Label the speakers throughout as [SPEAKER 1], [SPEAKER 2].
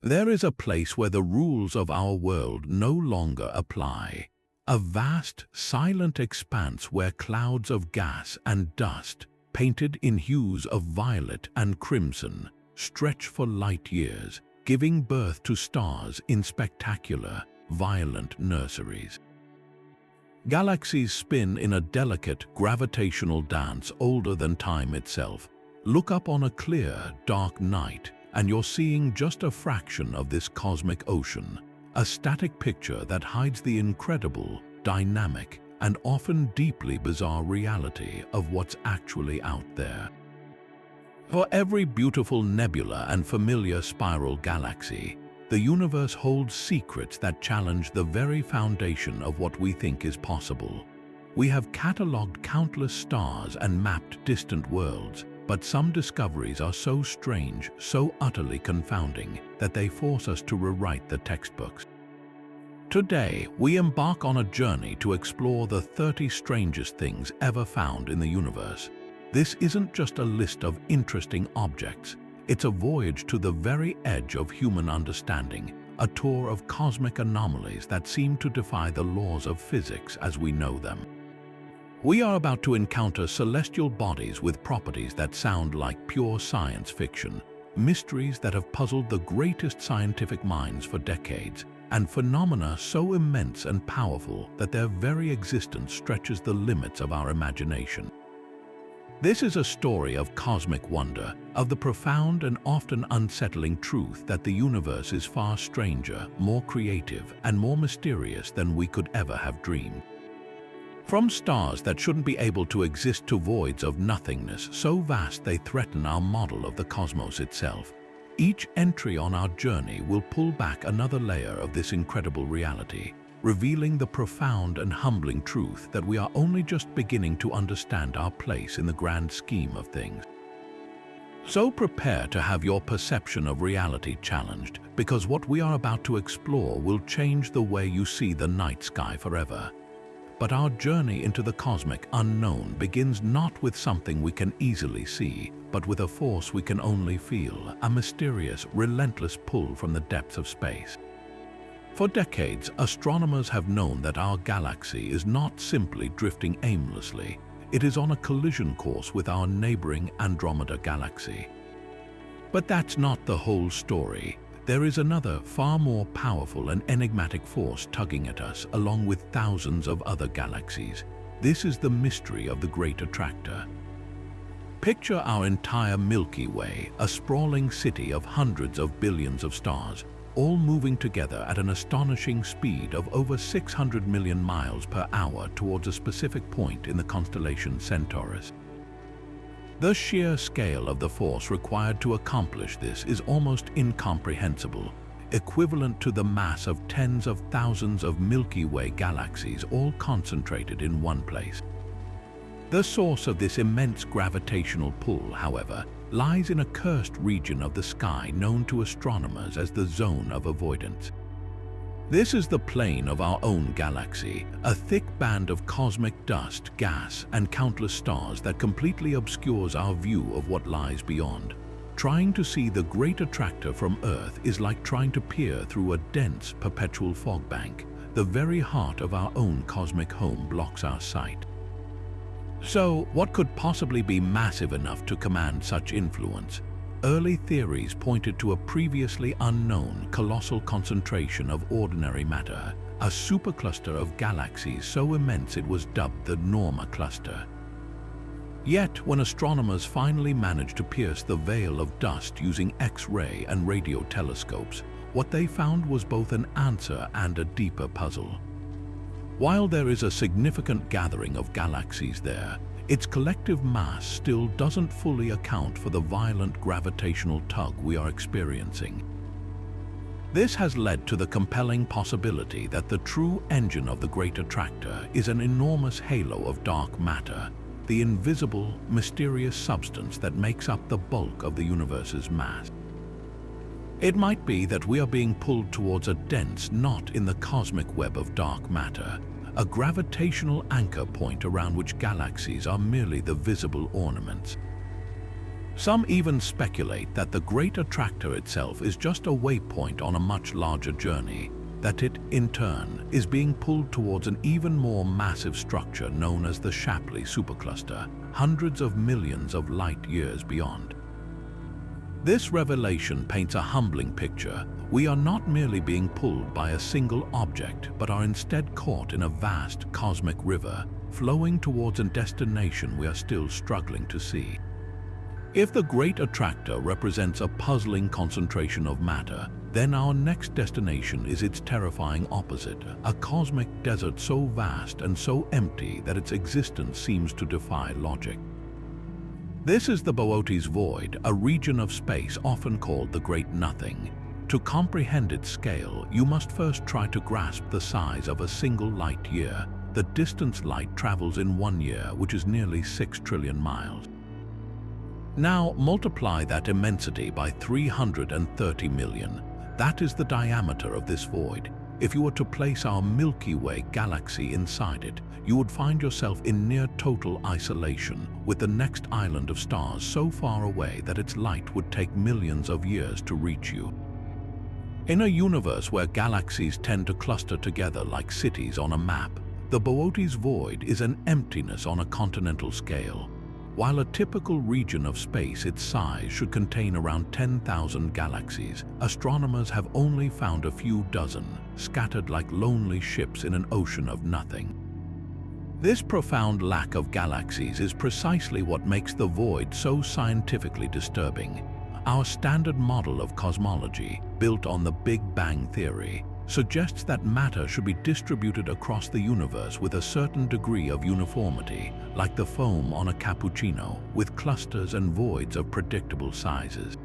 [SPEAKER 1] There is a place where the rules of our world no longer apply. A vast, silent expanse where clouds of gas and dust, painted in hues of violet and crimson, stretch for light years, giving birth to stars in spectacular, violent nurseries. Galaxies spin in a delicate, gravitational dance older than time itself. Look up on a clear, dark night, and you're seeing just a fraction of this cosmic ocean, a static picture that hides the incredible, dynamic, and often deeply bizarre reality of what's actually out there. For every beautiful nebula and familiar spiral galaxy, the universe holds secrets that challenge the very foundation of what we think is possible. We have catalogued countless stars and mapped distant worlds, but some discoveries are so strange, so utterly confounding, that they force us to rewrite the textbooks. Today, we embark on a journey to explore the 30 strangest things ever found in the universe. This isn't just a list of interesting objects. It's a voyage to the very edge of human understanding, a tour of cosmic anomalies that seem to defy the laws of physics as we know them. We are about to encounter celestial bodies with properties that sound like pure science fiction, mysteries that have puzzled the greatest scientific minds for decades, and phenomena so immense and powerful that their very existence stretches the limits of our imagination. This is a story of cosmic wonder, of the profound and often unsettling truth that the universe is far stranger, more creative, and more mysterious than we could ever have dreamed. From stars that shouldn't be able to exist to voids of nothingness so vast they threaten our model of the cosmos itself, each entry on our journey will pull back another layer of this incredible reality, revealing the profound and humbling truth that we are only just beginning to understand our place in the grand scheme of things. So prepare to have your perception of reality challenged, because what we are about to explore will change the way you see the night sky forever. But our journey into the cosmic unknown begins not with something we can easily see, but with a force we can only feel, a mysterious, relentless pull from the depths of space. For decades, astronomers have known that our galaxy is not simply drifting aimlessly. It is on a collision course with our neighboring Andromeda galaxy. But that's not the whole story. There is another, far more powerful and enigmatic force tugging at us, along with thousands of other galaxies. This is the mystery of the Great Attractor. Picture our entire Milky Way, a sprawling city of hundreds of billions of stars, all moving together at an astonishing speed of over 600 million miles per hour towards a specific point in the constellation Centaurus. The sheer scale of the force required to accomplish this is almost incomprehensible, equivalent to the mass of tens of thousands of Milky Way galaxies all concentrated in one place. The source of this immense gravitational pull, however, lies in a cursed region of the sky known to astronomers as the zone of avoidance. This is the plane of our own galaxy, a thick band of cosmic dust, gas, and countless stars that completely obscures our view of what lies beyond. Trying to see the Great Attractor from Earth is like trying to peer through a dense, perpetual fog bank. The very heart of our own cosmic home blocks our sight. So, what could possibly be massive enough to command such influence? Early theories pointed to a previously unknown colossal concentration of ordinary matter, a supercluster of galaxies so immense it was dubbed the Norma Cluster. Yet, when astronomers finally managed to pierce the veil of dust using X-ray and radio telescopes, what they found was both an answer and a deeper puzzle. While there is a significant gathering of galaxies there, its collective mass still doesn't fully account for the violent gravitational tug we are experiencing. This has led to the compelling possibility that the true engine of the Great Attractor is an enormous halo of dark matter, the invisible, mysterious substance that makes up the bulk of the universe's mass. It might be that we are being pulled towards a dense knot in the cosmic web of dark matter, a gravitational anchor point around which galaxies are merely the visible ornaments. Some even speculate that the Great Attractor itself is just a waypoint on a much larger journey, that it, in turn, is being pulled towards an even more massive structure known as the Shapley supercluster, hundreds of millions of light years beyond. This revelation paints a humbling picture. We are not merely being pulled by a single object, but are instead caught in a vast cosmic river, flowing towards a destination we are still struggling to see. If the Great Attractor represents a puzzling concentration of matter, then our next destination is its terrifying opposite, a cosmic desert so vast and so empty that its existence seems to defy logic. This is the Boötes Void, a region of space often called the Great Nothing. To comprehend its scale, you must first try to grasp the size of a single light year, the distance light travels in 1 year, which is nearly 6 trillion miles. Now multiply that immensity by 330 million. That is the diameter of this void. If you were to place our Milky Way galaxy inside it, you would find yourself in near total isolation, with the next island of stars so far away that its light would take millions of years to reach you. In a universe where galaxies tend to cluster together like cities on a map, the Boötes Void is an emptiness on a continental scale. While a typical region of space its size should contain around 10,000 galaxies, astronomers have only found a few dozen, scattered like lonely ships in an ocean of nothing. This profound lack of galaxies is precisely what makes the void so scientifically disturbing. Our standard model of cosmology, built on the Big Bang theory, suggests that matter should be distributed across the universe with a certain degree of uniformity, like the foam on a cappuccino, with clusters and voids of predictable sizes.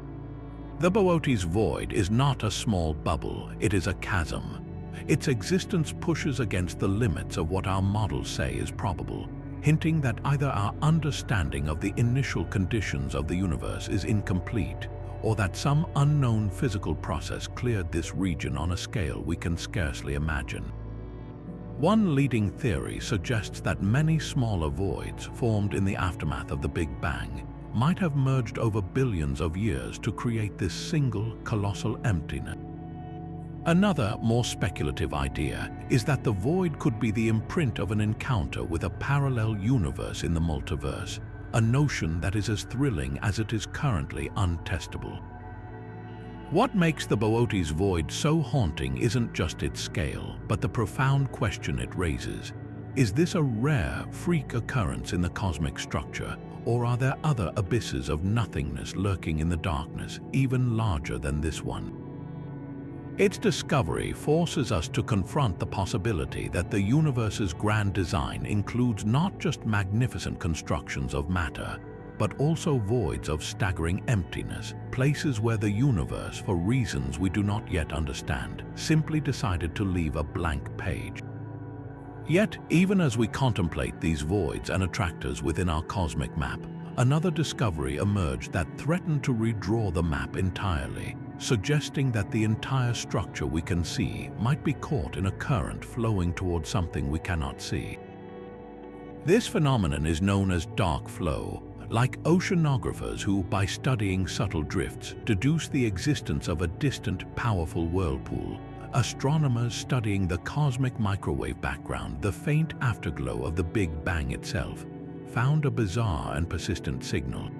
[SPEAKER 1] The Boötes Void is not a small bubble, it is a chasm. Its existence pushes against the limits of what our models say is probable, hinting that either our understanding of the initial conditions of the universe is incomplete, or that some unknown physical process cleared this region on a scale we can scarcely imagine. One leading theory suggests that many smaller voids formed in the aftermath of the Big Bang might have merged over billions of years to create this single colossal emptiness. Another, more speculative idea is that the void could be the imprint of an encounter with a parallel universe in the multiverse, a notion that is as thrilling as it is currently untestable. What makes the Boötes Void so haunting isn't just its scale, but the profound question it raises. Is this a rare, freak occurrence in the cosmic structure, or are there other abysses of nothingness lurking in the darkness, even larger than this one? Its discovery forces us to confront the possibility that the universe's grand design includes not just magnificent constructions of matter, but also voids of staggering emptiness, places where the universe, for reasons we do not yet understand, simply decided to leave a blank page. Yet, even as we contemplate these voids and attractors within our cosmic map, another discovery emerged that threatened to redraw the map entirely, suggesting that the entire structure we can see might be caught in a current flowing towards something we cannot see. This phenomenon is known as dark flow, like oceanographers who, by studying subtle drifts, deduce the existence of a distant, powerful whirlpool. Astronomers studying the cosmic microwave background, the faint afterglow of the Big Bang itself, found a bizarre and persistent signal.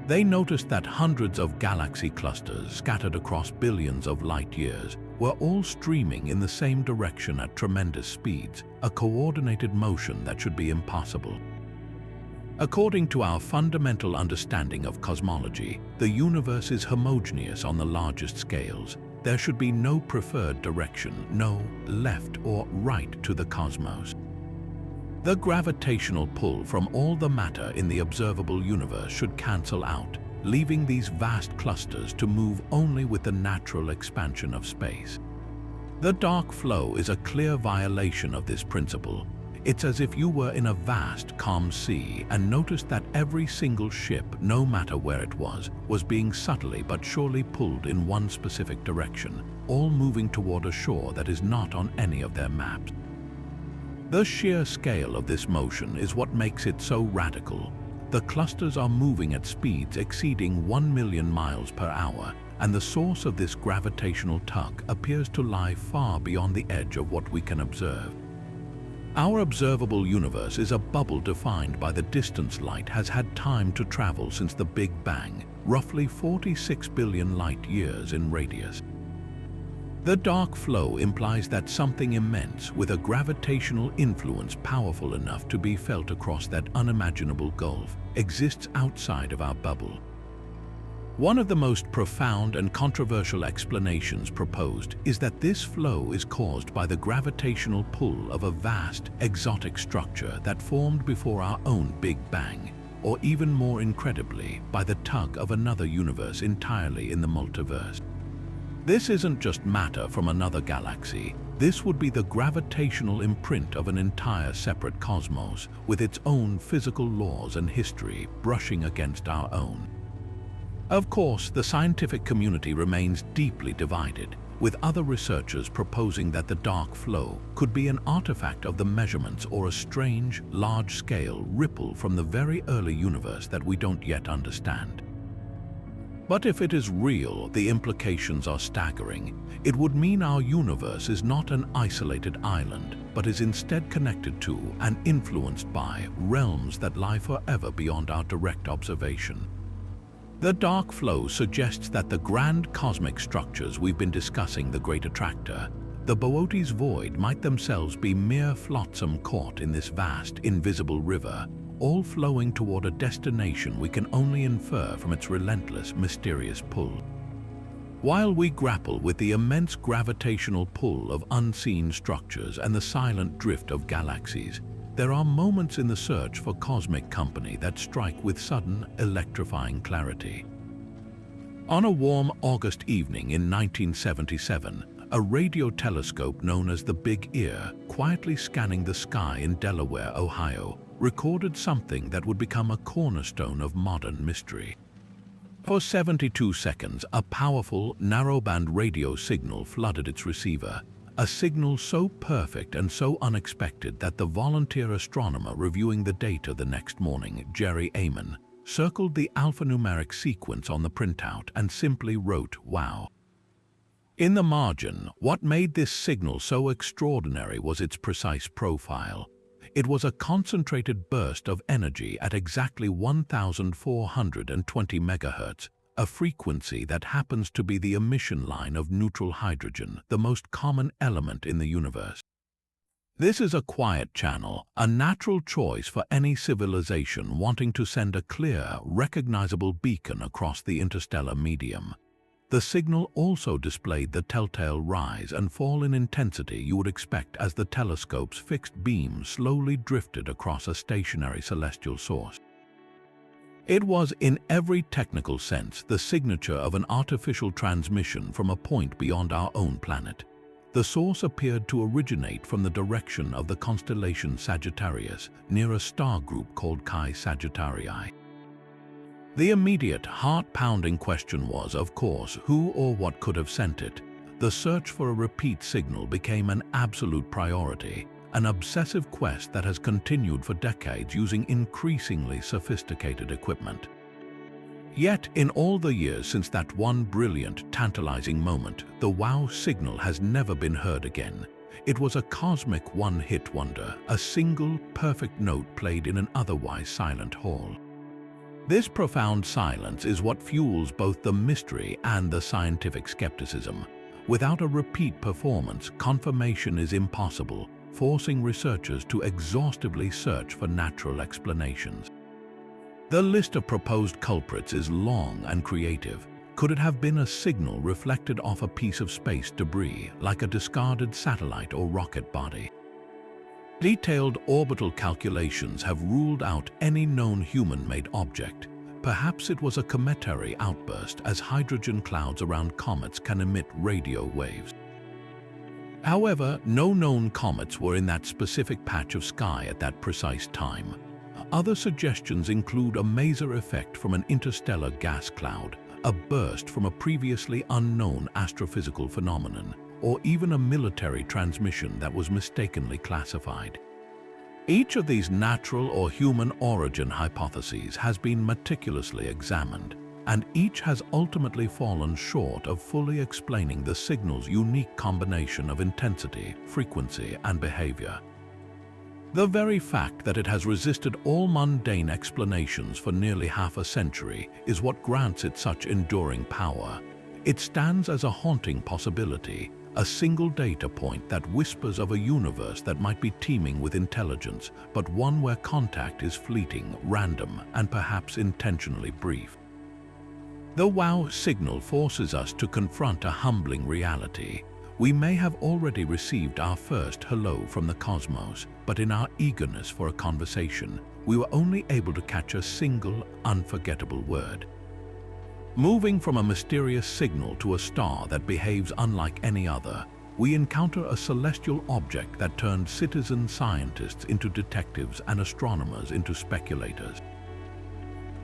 [SPEAKER 1] They noticed that hundreds of galaxy clusters scattered across billions of light years were all streaming in the same direction at tremendous speeds, a coordinated motion that should be impossible. According to our fundamental understanding of cosmology, the universe is homogeneous on the largest scales. There should be no preferred direction, no left or right to the cosmos. The gravitational pull from all the matter in the observable universe should cancel out, leaving these vast clusters to move only with the natural expansion of space. The dark flow is a clear violation of this principle. It's as if you were in a vast, calm sea and noticed that every single ship, no matter where it was being subtly but surely pulled in one specific direction, all moving toward a shore that is not on any of their maps. The sheer scale of this motion is what makes it so radical. The clusters are moving at speeds exceeding 1 million miles per hour, and the source of this gravitational tug appears to lie far beyond the edge of what we can observe. Our observable universe is a bubble defined by the distance light has had time to travel since the Big Bang, roughly 46 billion light-years in radius. The dark flow implies that something immense with a gravitational influence powerful enough to be felt across that unimaginable gulf exists outside of our bubble. One of the most profound and controversial explanations proposed is that this flow is caused by the gravitational pull of a vast, exotic structure that formed before our own Big Bang, or even more incredibly, by the tug of another universe entirely in the multiverse. This isn't just matter from another galaxy. This would be the gravitational imprint of an entire separate cosmos, with its own physical laws and history brushing against our own. Of course, the scientific community remains deeply divided, with other researchers proposing that the dark flow could be an artifact of the measurements or a strange, large-scale ripple from the very early universe that we don't yet understand. But if it is real, the implications are staggering. It would mean our universe is not an isolated island, but is instead connected to and influenced by realms that lie forever beyond our direct observation. The dark flow suggests that the grand cosmic structures we've been discussing, the Great Attractor, the Boötes Void, might themselves be mere flotsam caught in this vast, invisible river, all flowing toward a destination we can only infer from its relentless, mysterious pull. While we grapple with the immense gravitational pull of unseen structures and the silent drift of galaxies, there are moments in the search for cosmic company that strike with sudden, electrifying clarity. On a warm August evening in 1977, a radio telescope known as the Big Ear, quietly scanning the sky in Delaware, Ohio, recorded something that would become a cornerstone of modern mystery. For 72 seconds, a powerful, narrowband radio signal flooded its receiver, a signal so perfect and so unexpected that the volunteer astronomer reviewing the data the next morning, Jerry Amon, circled the alphanumeric sequence on the printout and simply wrote, "Wow." In the margin, what made this signal so extraordinary was its precise profile. It was a concentrated burst of energy at exactly 1,420 megahertz, a frequency that happens to be the emission line of neutral hydrogen, the most common element in the universe. This is a quiet channel, a natural choice for any civilization wanting to send a clear, recognizable beacon across the interstellar medium. The signal also displayed the telltale rise and fall in intensity you would expect as the telescope's fixed beam slowly drifted across a stationary celestial source. It was, in every technical sense, the signature of an artificial transmission from a point beyond our own planet. The source appeared to originate from the direction of the constellation Sagittarius, near a star group called Chi Sagittarii. The immediate, heart-pounding question was, of course, who or what could have sent it. The search for a repeat signal became an absolute priority, an obsessive quest that has continued for decades using increasingly sophisticated equipment. Yet, in all the years since that one brilliant, tantalizing moment, the wow signal has never been heard again. It was a cosmic one-hit wonder, a single, perfect note played in an otherwise silent hall. This profound silence is what fuels both the mystery and the scientific skepticism. Without a repeat performance, confirmation is impossible, forcing researchers to exhaustively search for natural explanations. The list of proposed culprits is long and creative. Could it have been a signal reflected off a piece of space debris, like a discarded satellite or rocket body? Detailed orbital calculations have ruled out any known human-made object. Perhaps it was a cometary outburst, as hydrogen clouds around comets can emit radio waves. However, no known comets were in that specific patch of sky at that precise time. Other suggestions include a maser effect from an interstellar gas cloud, a burst from a previously unknown astrophysical phenomenon, or even a military transmission that was mistakenly classified. Each of these natural or human origin hypotheses has been meticulously examined, and each has ultimately fallen short of fully explaining the signal's unique combination of intensity, frequency, and behavior. The very fact that it has resisted all mundane explanations for nearly half a century is what grants it such enduring power. It stands as a haunting possibility, a single data point that whispers of a universe that might be teeming with intelligence, but one where contact is fleeting, random, and perhaps intentionally brief. The WOW signal forces us to confront a humbling reality. We may have already received our first hello from the cosmos, but in our eagerness for a conversation, we were only able to catch a single, unforgettable word. Moving from a mysterious signal to a star that behaves unlike any other, we encounter a celestial object that turned citizen scientists into detectives and astronomers into speculators.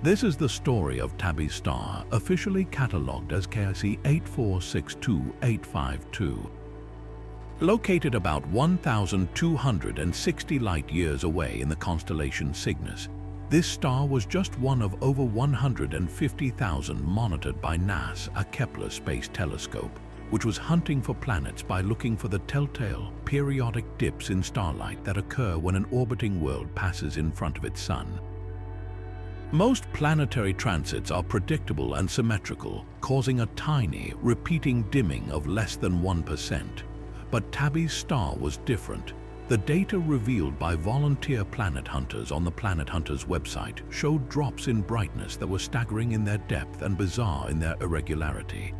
[SPEAKER 1] This is the story of Tabby's star, officially catalogued as KIC 8462852. Located about 1,260 light-years away in the constellation Cygnus, this star was just one of over 150,000 monitored by NASA, a Kepler space telescope, which was hunting for planets by looking for the telltale, periodic dips in starlight that occur when an orbiting world passes in front of its sun. Most planetary transits are predictable and symmetrical, causing a tiny, repeating dimming of less than 1%. But Tabby's star was different. The data revealed by volunteer planet hunters on the Planet Hunters website showed drops in brightness that were staggering in their depth and bizarre in their irregularity.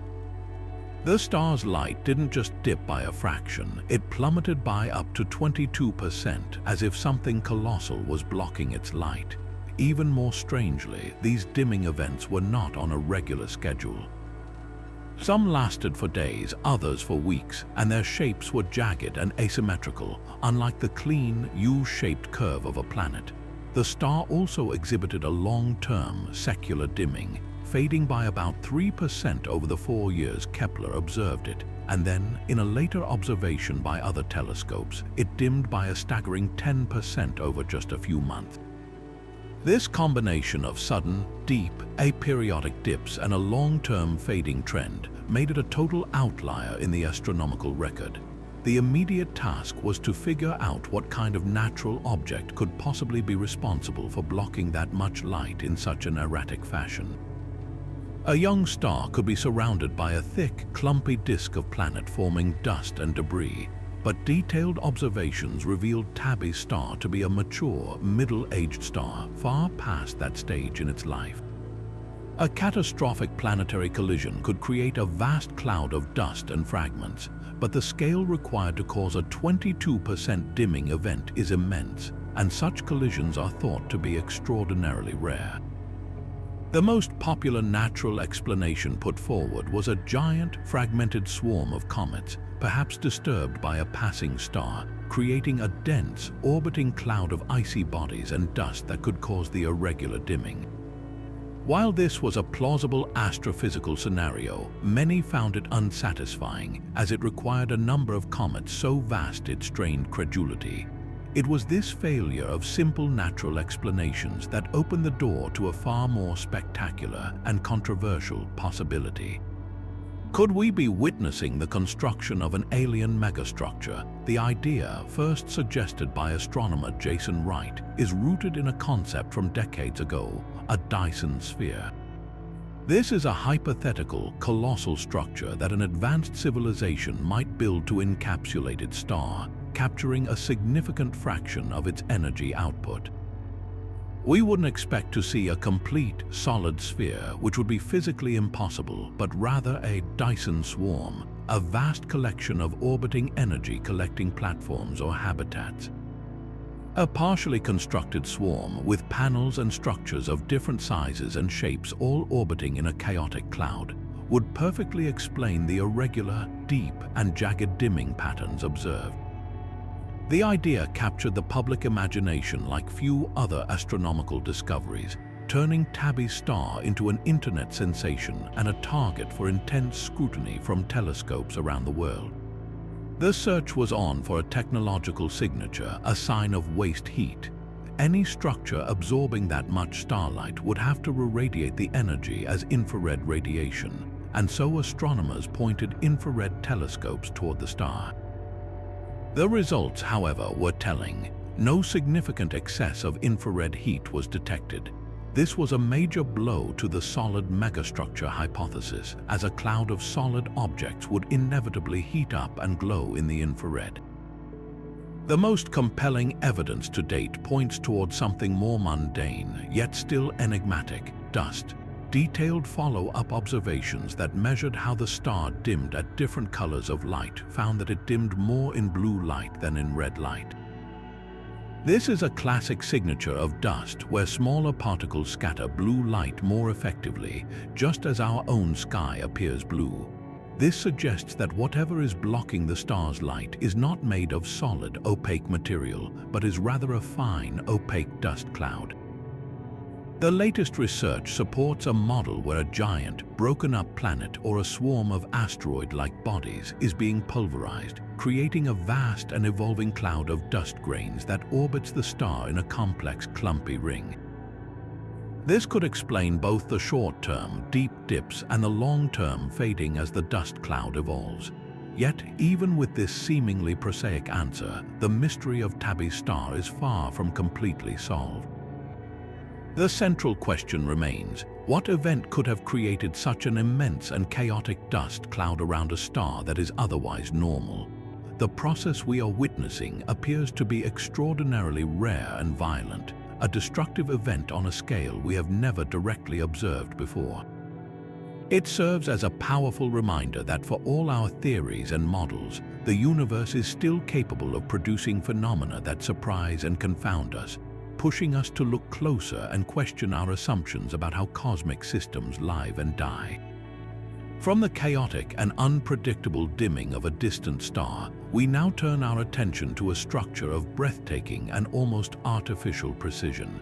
[SPEAKER 1] The star's light didn't just dip by a fraction, it plummeted by up to 22%, as if something colossal was blocking its light. Even more strangely, these dimming events were not on a regular schedule. Some lasted for days, others for weeks, and their shapes were jagged and asymmetrical, unlike the clean, U-shaped curve of a planet. The star also exhibited a long-term, secular dimming, fading by about 3% over the 4 years Kepler observed it, and then, in a later observation by other telescopes, it dimmed by a staggering 10% over just a few months. This combination of sudden, deep, aperiodic dips and a long-term fading trend made it a total outlier in the astronomical record. The immediate task was to figure out what kind of natural object could possibly be responsible for blocking that much light in such an erratic fashion. A young star could be surrounded by a thick, clumpy disk of planet forming dust and debris, but detailed observations revealed Tabby's star to be a mature, middle-aged star far past that stage in its life. A catastrophic planetary collision could create a vast cloud of dust and fragments, but the scale required to cause a 22% dimming event is immense, and such collisions are thought to be extraordinarily rare. The most popular natural explanation put forward was a giant, fragmented swarm of comets, perhaps disturbed by a passing star, creating a dense, orbiting cloud of icy bodies and dust that could cause the irregular dimming. While this was a plausible astrophysical scenario, many found it unsatisfying, as it required a number of comets so vast it strained credulity. It was this failure of simple natural explanations that opened the door to a far more spectacular and controversial possibility. Could we be witnessing the construction of an alien megastructure? The idea, first suggested by astronomer Jason Wright, is rooted in a concept from decades ago, a Dyson sphere. This is a hypothetical, colossal structure that an advanced civilization might build to encapsulate its star, capturing a significant fraction of its energy output. We wouldn't expect to see a complete, solid sphere, which would be physically impossible, but rather a Dyson swarm, a vast collection of orbiting energy-collecting platforms or habitats. A partially constructed swarm with panels and structures of different sizes and shapes all orbiting in a chaotic cloud would perfectly explain the irregular, deep, and jagged dimming patterns observed. The idea captured the public imagination like few other astronomical discoveries, turning Tabby's star into an internet sensation and a target for intense scrutiny from telescopes around the world. The search was on for a technological signature, a sign of waste heat. Any structure absorbing that much starlight would have to irradiate the energy as infrared radiation, and so astronomers pointed infrared telescopes toward the star. The results, however, were telling. No significant excess of infrared heat was detected. This was a major blow to the solid megastructure hypothesis, as a cloud of solid objects would inevitably heat up and glow in the infrared. The most compelling evidence to date points toward something more mundane, yet still enigmatic: dust. Detailed follow-up observations that measured how the star dimmed at different colors of light found that it dimmed more in blue light than in red light. This is a classic signature of dust, where smaller particles scatter blue light more effectively, just as our own sky appears blue. This suggests that whatever is blocking the star's light is not made of solid, opaque material, but is rather a fine, opaque dust cloud. The latest research supports a model where a giant, broken-up planet or a swarm of asteroid-like bodies is being pulverized, creating a vast and evolving cloud of dust grains that orbits the star in a complex, clumpy ring. This could explain both the short-term, deep dips and the long-term fading as the dust cloud evolves. Yet, even with this seemingly prosaic answer, the mystery of Tabby's star is far from completely solved. The central question remains: what event could have created such an immense and chaotic dust cloud around a star that is otherwise normal? The process we are witnessing appears to be extraordinarily rare and violent, a destructive event on a scale we have never directly observed before. It serves as a powerful reminder that for all our theories and models, the universe is still capable of producing phenomena that surprise and confound us, pushing us to look closer and question our assumptions about how cosmic systems live and die. From the chaotic and unpredictable dimming of a distant star, we now turn our attention to a structure of breathtaking and almost artificial precision.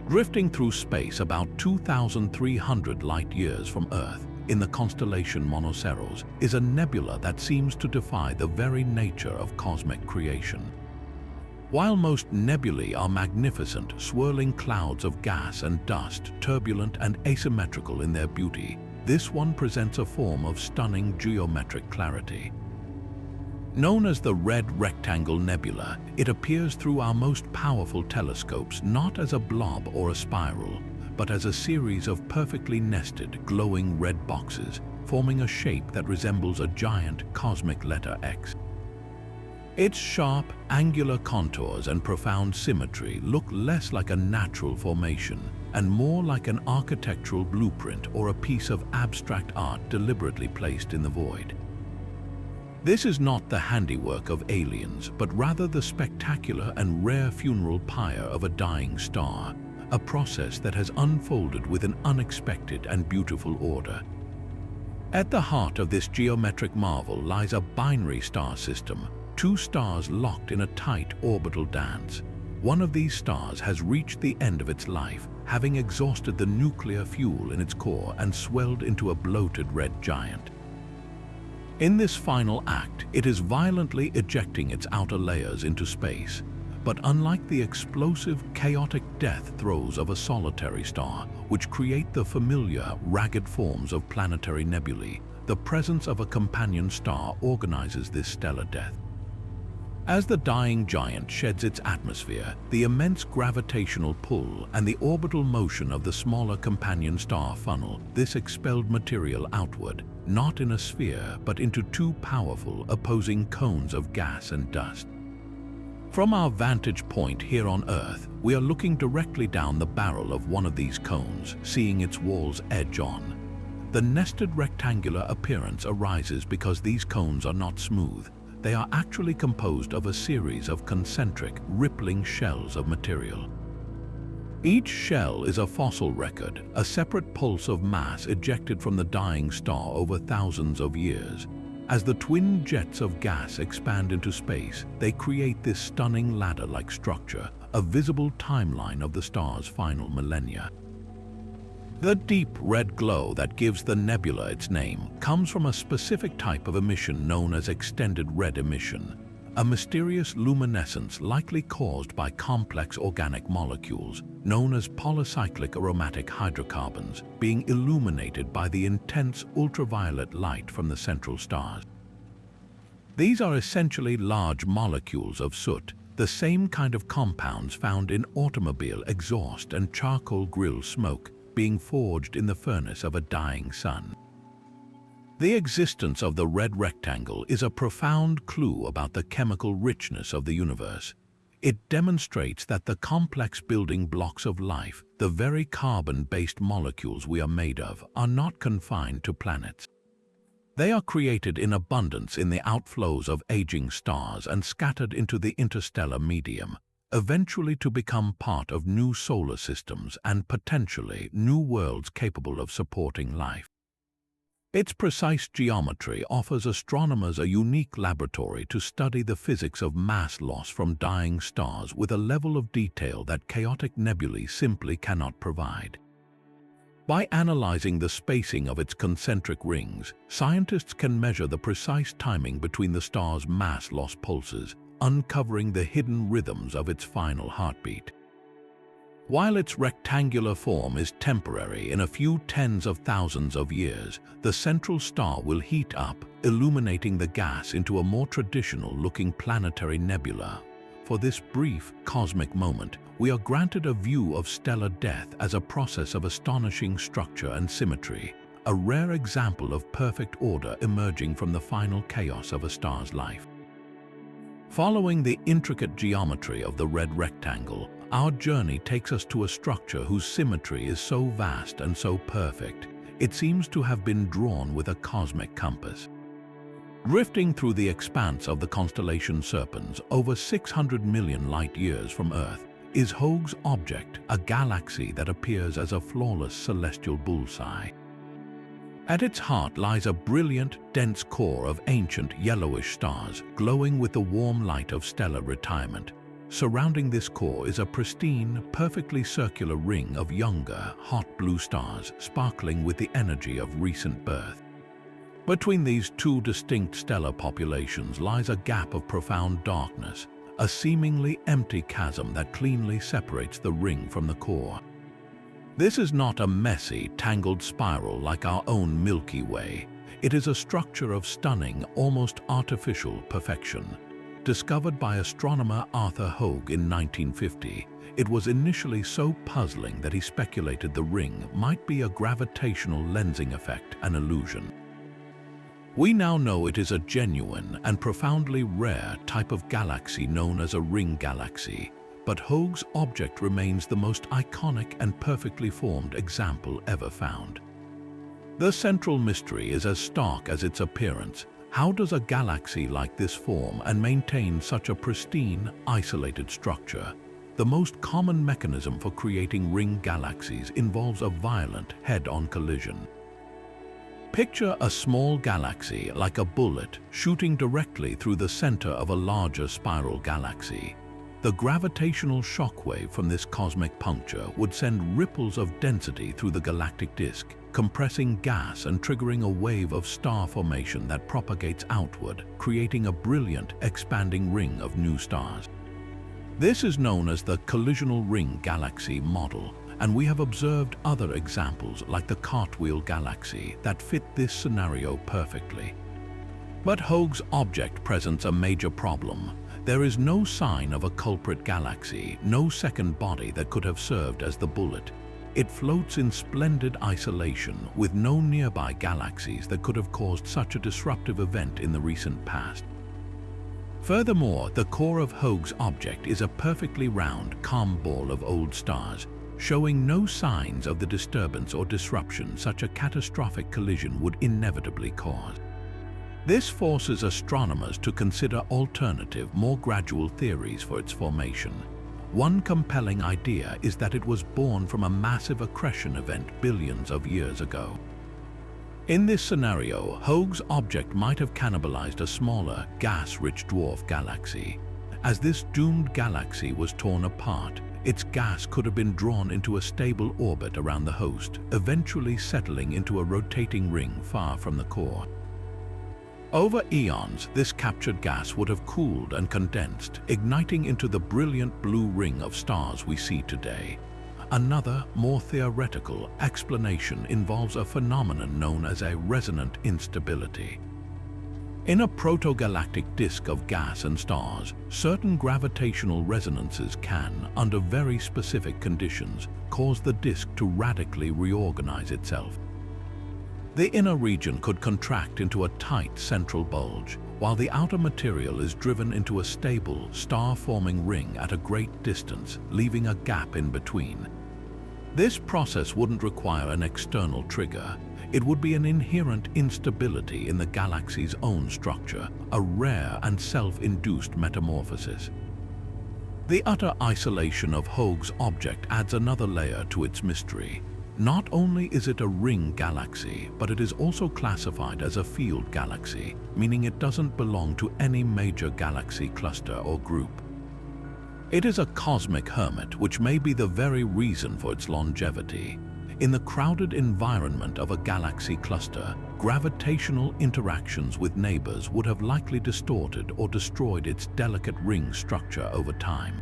[SPEAKER 1] Drifting through space about 2,300 light-years from Earth, in the constellation Monoceros, is a nebula that seems to defy the very nature of cosmic creation. While most nebulae are magnificent, swirling clouds of gas and dust, turbulent and asymmetrical in their beauty, this one presents a form of stunning geometric clarity. Known as the Red Rectangle Nebula, it appears through our most powerful telescopes not as a blob or a spiral, but as a series of perfectly nested, glowing red boxes, forming a shape that resembles a giant cosmic letter X. Its sharp, angular contours and profound symmetry look less like a natural formation and more like an architectural blueprint or a piece of abstract art deliberately placed in the void. This is not the handiwork of aliens, but rather the spectacular and rare funeral pyre of a dying star, a process that has unfolded with an unexpected and beautiful order. At the heart of this geometric marvel lies a binary star system, two stars locked in a tight orbital dance. One of these stars has reached the end of its life, having exhausted the nuclear fuel in its core and swelled into a bloated red giant. In this final act, it is violently ejecting its outer layers into space. But unlike the explosive, chaotic death throes of a solitary star, which create the familiar, ragged forms of planetary nebulae, the presence of a companion star organizes this stellar death. As the dying giant sheds its atmosphere, the immense gravitational pull and the orbital motion of the smaller companion star funnel this expelled material outward, not in a sphere, but into two powerful, opposing cones of gas and dust. From our vantage point here on Earth, we are looking directly down the barrel of one of these cones, seeing its walls edge on. The nested rectangular appearance arises because these cones are not smooth. They are actually composed of a series of concentric, rippling shells of material. Each shell is a fossil record, a separate pulse of mass ejected from the dying star over thousands of years. As the twin jets of gas expand into space, they create this stunning ladder-like structure, a visible timeline of the star's final millennia. The deep red glow that gives the nebula its name comes from a specific type of emission known as extended red emission, a mysterious luminescence likely caused by complex organic molecules known as polycyclic aromatic hydrocarbons being illuminated by the intense ultraviolet light from the central stars. These are essentially large molecules of soot, the same kind of compounds found in automobile exhaust and charcoal grill smoke being forged in the furnace of a dying sun. The existence of the red rectangle is a profound clue about the chemical richness of the universe. It demonstrates that the complex building blocks of life, the very carbon-based molecules we are made of, are not confined to planets. They are created in abundance in the outflows of aging stars and scattered into the interstellar medium, eventually to become part of new solar systems and potentially new worlds capable of supporting life. Its precise geometry offers astronomers a unique laboratory to study the physics of mass loss from dying stars with a level of detail that chaotic nebulae simply cannot provide. By analyzing the spacing of its concentric rings, scientists can measure the precise timing between the star's mass loss pulses, uncovering the hidden rhythms of its final heartbeat. While its rectangular form is temporary in a few tens of thousands of years, the central star will heat up, illuminating the gas into a more traditional-looking planetary nebula. For this brief cosmic moment, we are granted a view of stellar death as a process of astonishing structure and symmetry, a rare example of perfect order emerging from the final chaos of a star's life. Following the intricate geometry of the red rectangle, our journey takes us to a structure whose symmetry is so vast and so perfect, it seems to have been drawn with a cosmic compass. Drifting through the expanse of the constellation Serpens, over 600 million light-years from Earth, is Hoag's Object, a galaxy that appears as a flawless celestial bullseye. At its heart lies a brilliant, dense core of ancient yellowish stars, glowing with the warm light of stellar retirement. Surrounding this core is a pristine, perfectly circular ring of younger, hot blue stars, sparkling with the energy of recent birth. Between these two distinct stellar populations lies a gap of profound darkness, a seemingly empty chasm that cleanly separates the ring from the core. This is not a messy, tangled spiral like our own Milky Way. It is a structure of stunning, almost artificial perfection. Discovered by astronomer Arthur Hoag in 1950, it was initially so puzzling that he speculated the ring might be a gravitational lensing effect, an illusion. We now know it is a genuine and profoundly rare type of galaxy known as a ring galaxy, but Hoag's Object remains the most iconic and perfectly formed example ever found. The central mystery is as stark as its appearance. How does a galaxy like this form and maintain such a pristine, isolated structure? The most common mechanism for creating ring galaxies involves a violent head-on collision. Picture a small galaxy like a bullet shooting directly through the center of a larger spiral galaxy. The gravitational shockwave from this cosmic puncture would send ripples of density through the galactic disk, compressing gas and triggering a wave of star formation that propagates outward, creating a brilliant, expanding ring of new stars. This is known as the collisional ring galaxy model, and we have observed other examples like the Cartwheel galaxy that fit this scenario perfectly. But Hoag's Object presents a major problem. There is no sign of a culprit galaxy, no second body that could have served as the bullet. It floats in splendid isolation with no nearby galaxies that could have caused such a disruptive event in the recent past. Furthermore, the core of Hoag's Object is a perfectly round, calm ball of old stars, showing no signs of the disturbance or disruption such a catastrophic collision would inevitably cause. This forces astronomers to consider alternative, more gradual theories for its formation. One compelling idea is that it was born from a massive accretion event billions of years ago. In this scenario, Hoag's Object might have cannibalized a smaller, gas-rich dwarf galaxy. As this doomed galaxy was torn apart, its gas could have been drawn into a stable orbit around the host, eventually settling into a rotating ring far from the core. Over eons, this captured gas would have cooled and condensed, igniting into the brilliant blue ring of stars we see today. Another, more theoretical, explanation involves a phenomenon known as a resonant instability. In a protogalactic disk of gas and stars, certain gravitational resonances can, under very specific conditions, cause the disk to radically reorganize itself. The inner region could contract into a tight central bulge, while the outer material is driven into a stable, star-forming ring at a great distance, leaving a gap in between. This process wouldn't require an external trigger. It would be an inherent instability in the galaxy's own structure, a rare and self-induced metamorphosis. The utter isolation of Hoag's object adds another layer to its mystery. Not only is it a ring galaxy, but it is also classified as a field galaxy, meaning it doesn't belong to any major galaxy cluster or group. It is a cosmic hermit, which may be the very reason for its longevity. In the crowded environment of a galaxy cluster, gravitational interactions with neighbors would have likely distorted or destroyed its delicate ring structure over time.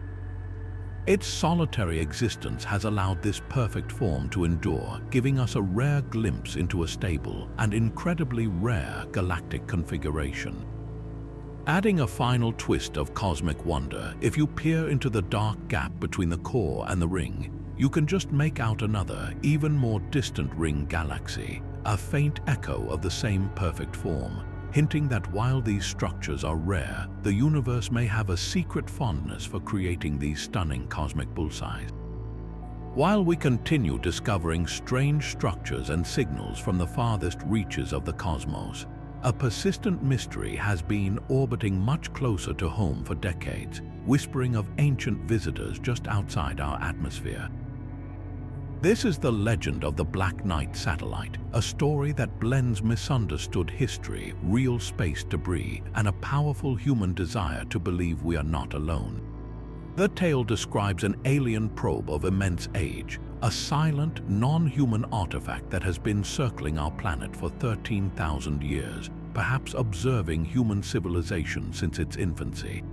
[SPEAKER 1] Its solitary existence has allowed this perfect form to endure, giving us a rare glimpse into a stable and incredibly rare galactic configuration. Adding a final twist of cosmic wonder, if you peer into the dark gap between the core and the ring, you can just make out another, even more distant ring galaxy, a faint echo of the same perfect form, hinting that while these structures are rare, the universe may have a secret fondness for creating these stunning cosmic bullseyes. While we continue discovering strange structures and signals from the farthest reaches of the cosmos, a persistent mystery has been orbiting much closer to home for decades, whispering of ancient visitors just outside our atmosphere. This is the legend of the Black Knight satellite, a story that blends misunderstood history, real space debris, and a powerful human desire to believe we are not alone. The tale describes an alien probe of immense age, a silent, non-human artifact that has been circling our planet for 13,000 years, perhaps observing human civilization since its infancy.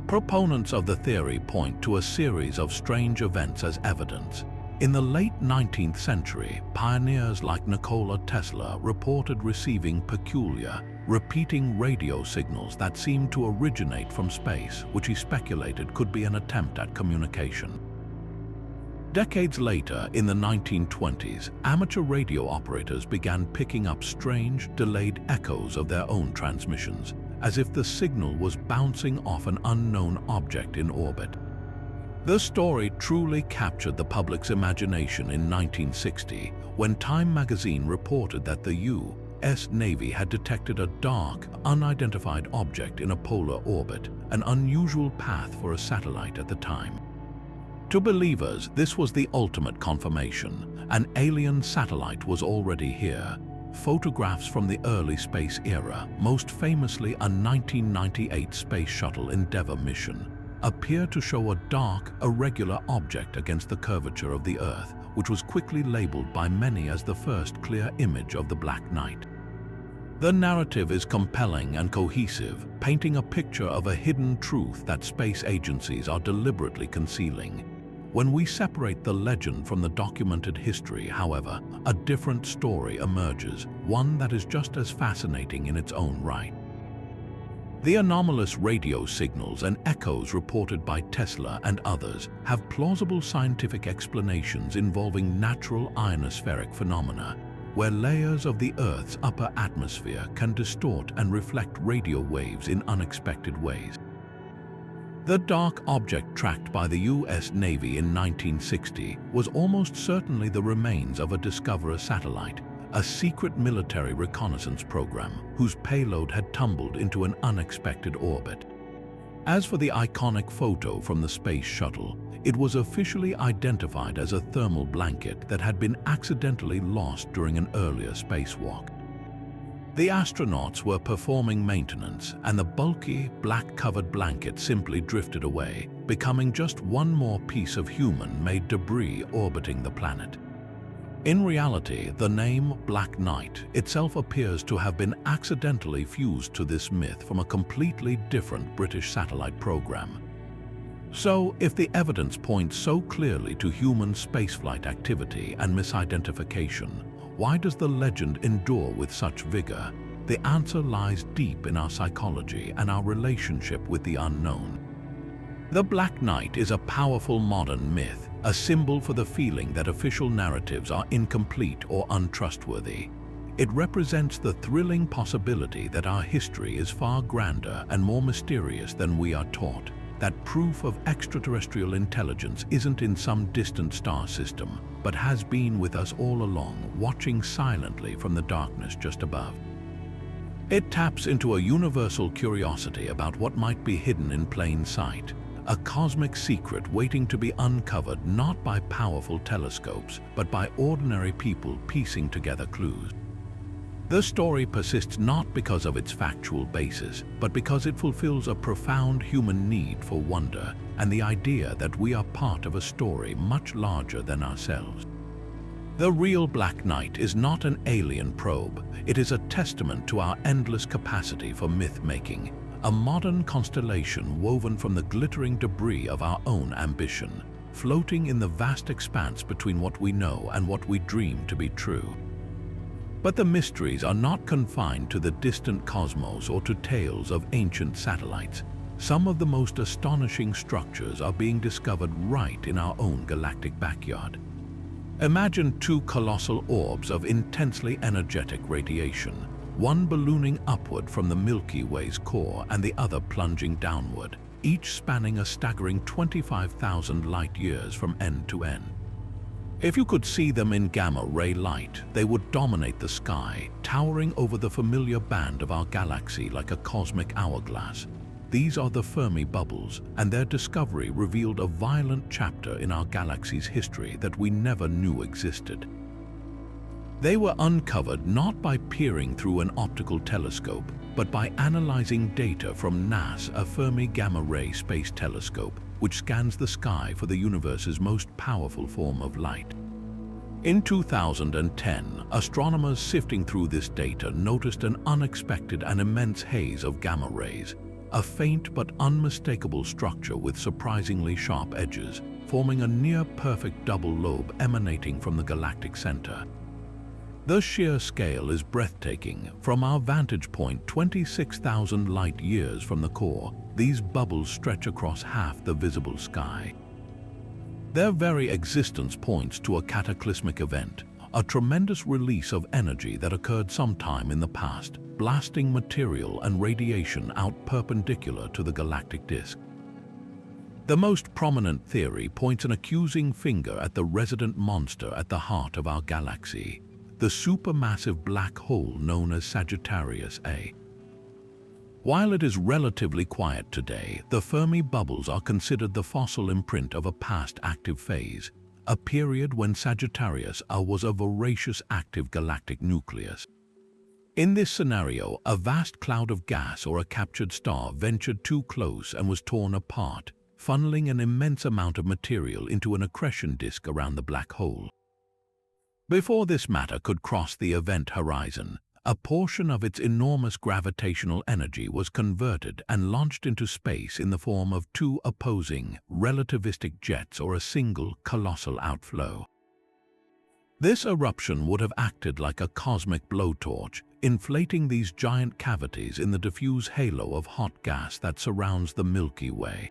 [SPEAKER 1] Proponents of the theory point to a series of strange events as evidence. In the late 19th century, pioneers like Nikola Tesla reported receiving peculiar, repeating radio signals that seemed to originate from space, which he speculated could be an attempt at communication. Decades later, in the 1920s, amateur radio operators began picking up strange, delayed echoes of their own transmissions, as if the signal was bouncing off an unknown object in orbit. The story truly captured the public's imagination in 1960, when Time magazine reported that the U.S. Navy had detected a dark, unidentified object in a polar orbit, an unusual path for a satellite at the time. To believers, this was the ultimate confirmation. An alien satellite was already here. Photographs from the early space era, most famously a 1998 Space Shuttle Endeavour mission, appear to show a dark, irregular object against the curvature of the Earth, which was quickly labeled by many as the first clear image of the Black Knight. The narrative is compelling and cohesive, painting a picture of a hidden truth that space agencies are deliberately concealing. When we separate the legend from the documented history, however, a different story emerges, one that is just as fascinating in its own right. The anomalous radio signals and echoes reported by Tesla and others have plausible scientific explanations involving natural ionospheric phenomena, where layers of the Earth's upper atmosphere can distort and reflect radio waves in unexpected ways. The dark object tracked by the U.S. Navy in 1960 was almost certainly the remains of a Discoverer satellite, a secret military reconnaissance program whose payload had tumbled into an unexpected orbit. As for the iconic photo from the space shuttle, it was officially identified as a thermal blanket that had been accidentally lost during an earlier spacewalk. The astronauts were performing maintenance, and the bulky, black-covered blanket simply drifted away, becoming just one more piece of human-made debris orbiting the planet. In reality, the name Black Knight itself appears to have been accidentally fused to this myth from a completely different British satellite program. So, if the evidence points so clearly to human spaceflight activity and misidentification, why does the legend endure with such vigor? The answer lies deep in our psychology and our relationship with the unknown. The Black Knight is a powerful modern myth, a symbol for the feeling that official narratives are incomplete or untrustworthy. It represents the thrilling possibility that our history is far grander and more mysterious than we are taught, that proof of extraterrestrial intelligence isn't in some distant star system, but has been with us all along, watching silently from the darkness just above. It taps into a universal curiosity about what might be hidden in plain sight, a cosmic secret waiting to be uncovered not by powerful telescopes, but by ordinary people piecing together clues. The story persists not because of its factual basis, but because it fulfills a profound human need for wonder and the idea that we are part of a story much larger than ourselves. The real Black Knight is not an alien probe. It is a testament to our endless capacity for myth-making, a modern constellation woven from the glittering debris of our own ambition, floating in the vast expanse between what we know and what we dream to be true. But the mysteries are not confined to the distant cosmos or to tales of ancient satellites. Some of the most astonishing structures are being discovered right in our own galactic backyard. Imagine two colossal orbs of intensely energetic radiation, one ballooning upward from the Milky Way's core and the other plunging downward, each spanning a staggering 25,000 light-years from end to end. If you could see them in gamma-ray light, they would dominate the sky, towering over the familiar band of our galaxy like a cosmic hourglass. These are the Fermi bubbles, and their discovery revealed a violent chapter in our galaxy's history that we never knew existed. They were uncovered not by peering through an optical telescope, but by analyzing data from NASA's Fermi Gamma-Ray Space Telescope, which scans the sky for the universe's most powerful form of light. In 2010, astronomers sifting through this data noticed an unexpected and immense haze of gamma rays, a faint but unmistakable structure with surprisingly sharp edges, forming a near-perfect double lobe emanating from the galactic center. The sheer scale is breathtaking. From our vantage point, 26,000 light-years from the core, these bubbles stretch across half the visible sky. Their very existence points to a cataclysmic event, a tremendous release of energy that occurred sometime in the past, blasting material and radiation out perpendicular to the galactic disk. The most prominent theory points an accusing finger at the resident monster at the heart of our galaxy, the supermassive black hole known as Sagittarius A. While it is relatively quiet today, the Fermi bubbles are considered the fossil imprint of a past active phase, a period when Sagittarius A was a voracious active galactic nucleus. In this scenario, a vast cloud of gas or a captured star ventured too close and was torn apart, funneling an immense amount of material into an accretion disk around the black hole. Before this matter could cross the event horizon, a portion of its enormous gravitational energy was converted and launched into space in the form of two opposing, relativistic jets or a single, colossal outflow. This eruption would have acted like a cosmic blowtorch, inflating these giant cavities in the diffuse halo of hot gas that surrounds the Milky Way.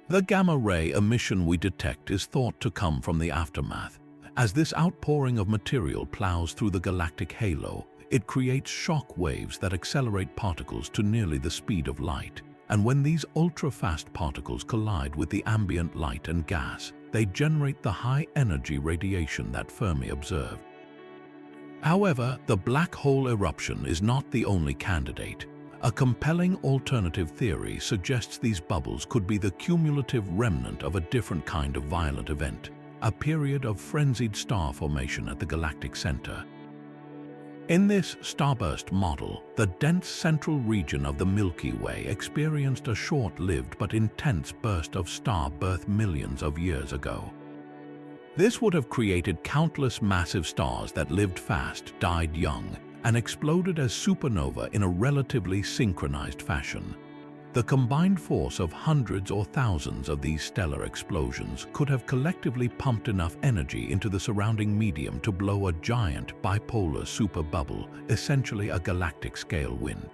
[SPEAKER 1] The gamma-ray emission we detect is thought to come from the aftermath. As this outpouring of material plows through the galactic halo, it creates shock waves that accelerate particles to nearly the speed of light. And when these ultra-fast particles collide with the ambient light and gas, they generate the high-energy radiation that Fermi observed. However, the black hole eruption is not the only candidate. A compelling alternative theory suggests these bubbles could be the cumulative remnant of a different kind of violent event, a period of frenzied star formation at the galactic center. In this starburst model, the dense central region of the Milky Way experienced a short-lived but intense burst of star birth millions of years ago. This would have created countless massive stars that lived fast, died young, and exploded as supernova in a relatively synchronized fashion. The combined force of hundreds or thousands of these stellar explosions could have collectively pumped enough energy into the surrounding medium to blow a giant bipolar superbubble, essentially a galactic-scale wind.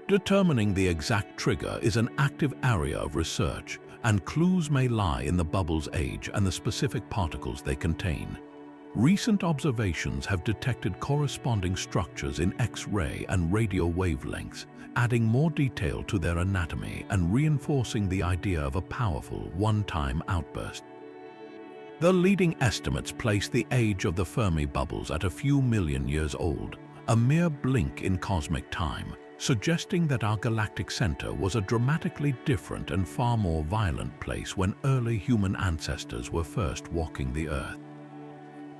[SPEAKER 1] Determining the exact trigger is an active area of research, and clues may lie in the bubble's age and the specific particles they contain. Recent observations have detected corresponding structures in X-ray and radio wavelengths, adding more detail to their anatomy and reinforcing the idea of a powerful, one-time outburst. The leading estimates place the age of the Fermi bubbles at a few million years old, a mere blink in cosmic time, suggesting that our galactic center was a dramatically different and far more violent place when early human ancestors were first walking the Earth.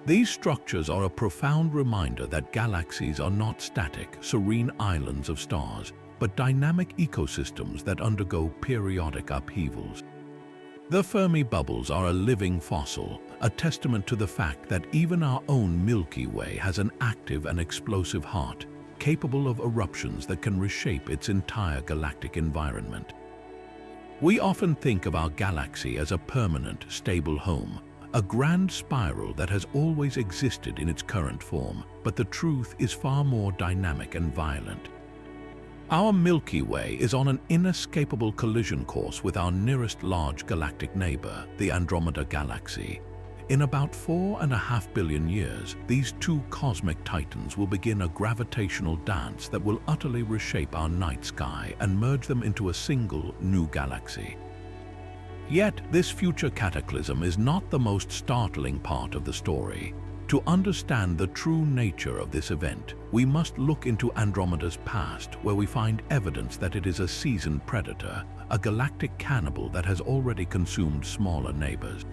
[SPEAKER 1] These structures are a profound reminder that galaxies are not static, serene islands of stars, but dynamic ecosystems that undergo periodic upheavals. The Fermi bubbles are a living fossil, a testament to the fact that even our own Milky Way has an active and explosive heart, capable of eruptions that can reshape its entire galactic environment. We often think of our galaxy as a permanent, stable home, a grand spiral that has always existed in its current form, but the truth is far more dynamic and violent. Our Milky Way is on an inescapable collision course with our nearest large galactic neighbor, the Andromeda Galaxy. In about 4.5 billion years, these two cosmic titans will begin a gravitational dance that will utterly reshape our night sky and merge them into a single new galaxy. Yet, this future cataclysm is not the most startling part of the story. To understand the true nature of this event, we must look into Andromeda's past, where we find evidence that it is a seasoned predator, a galactic cannibal that has already consumed smaller neighbors.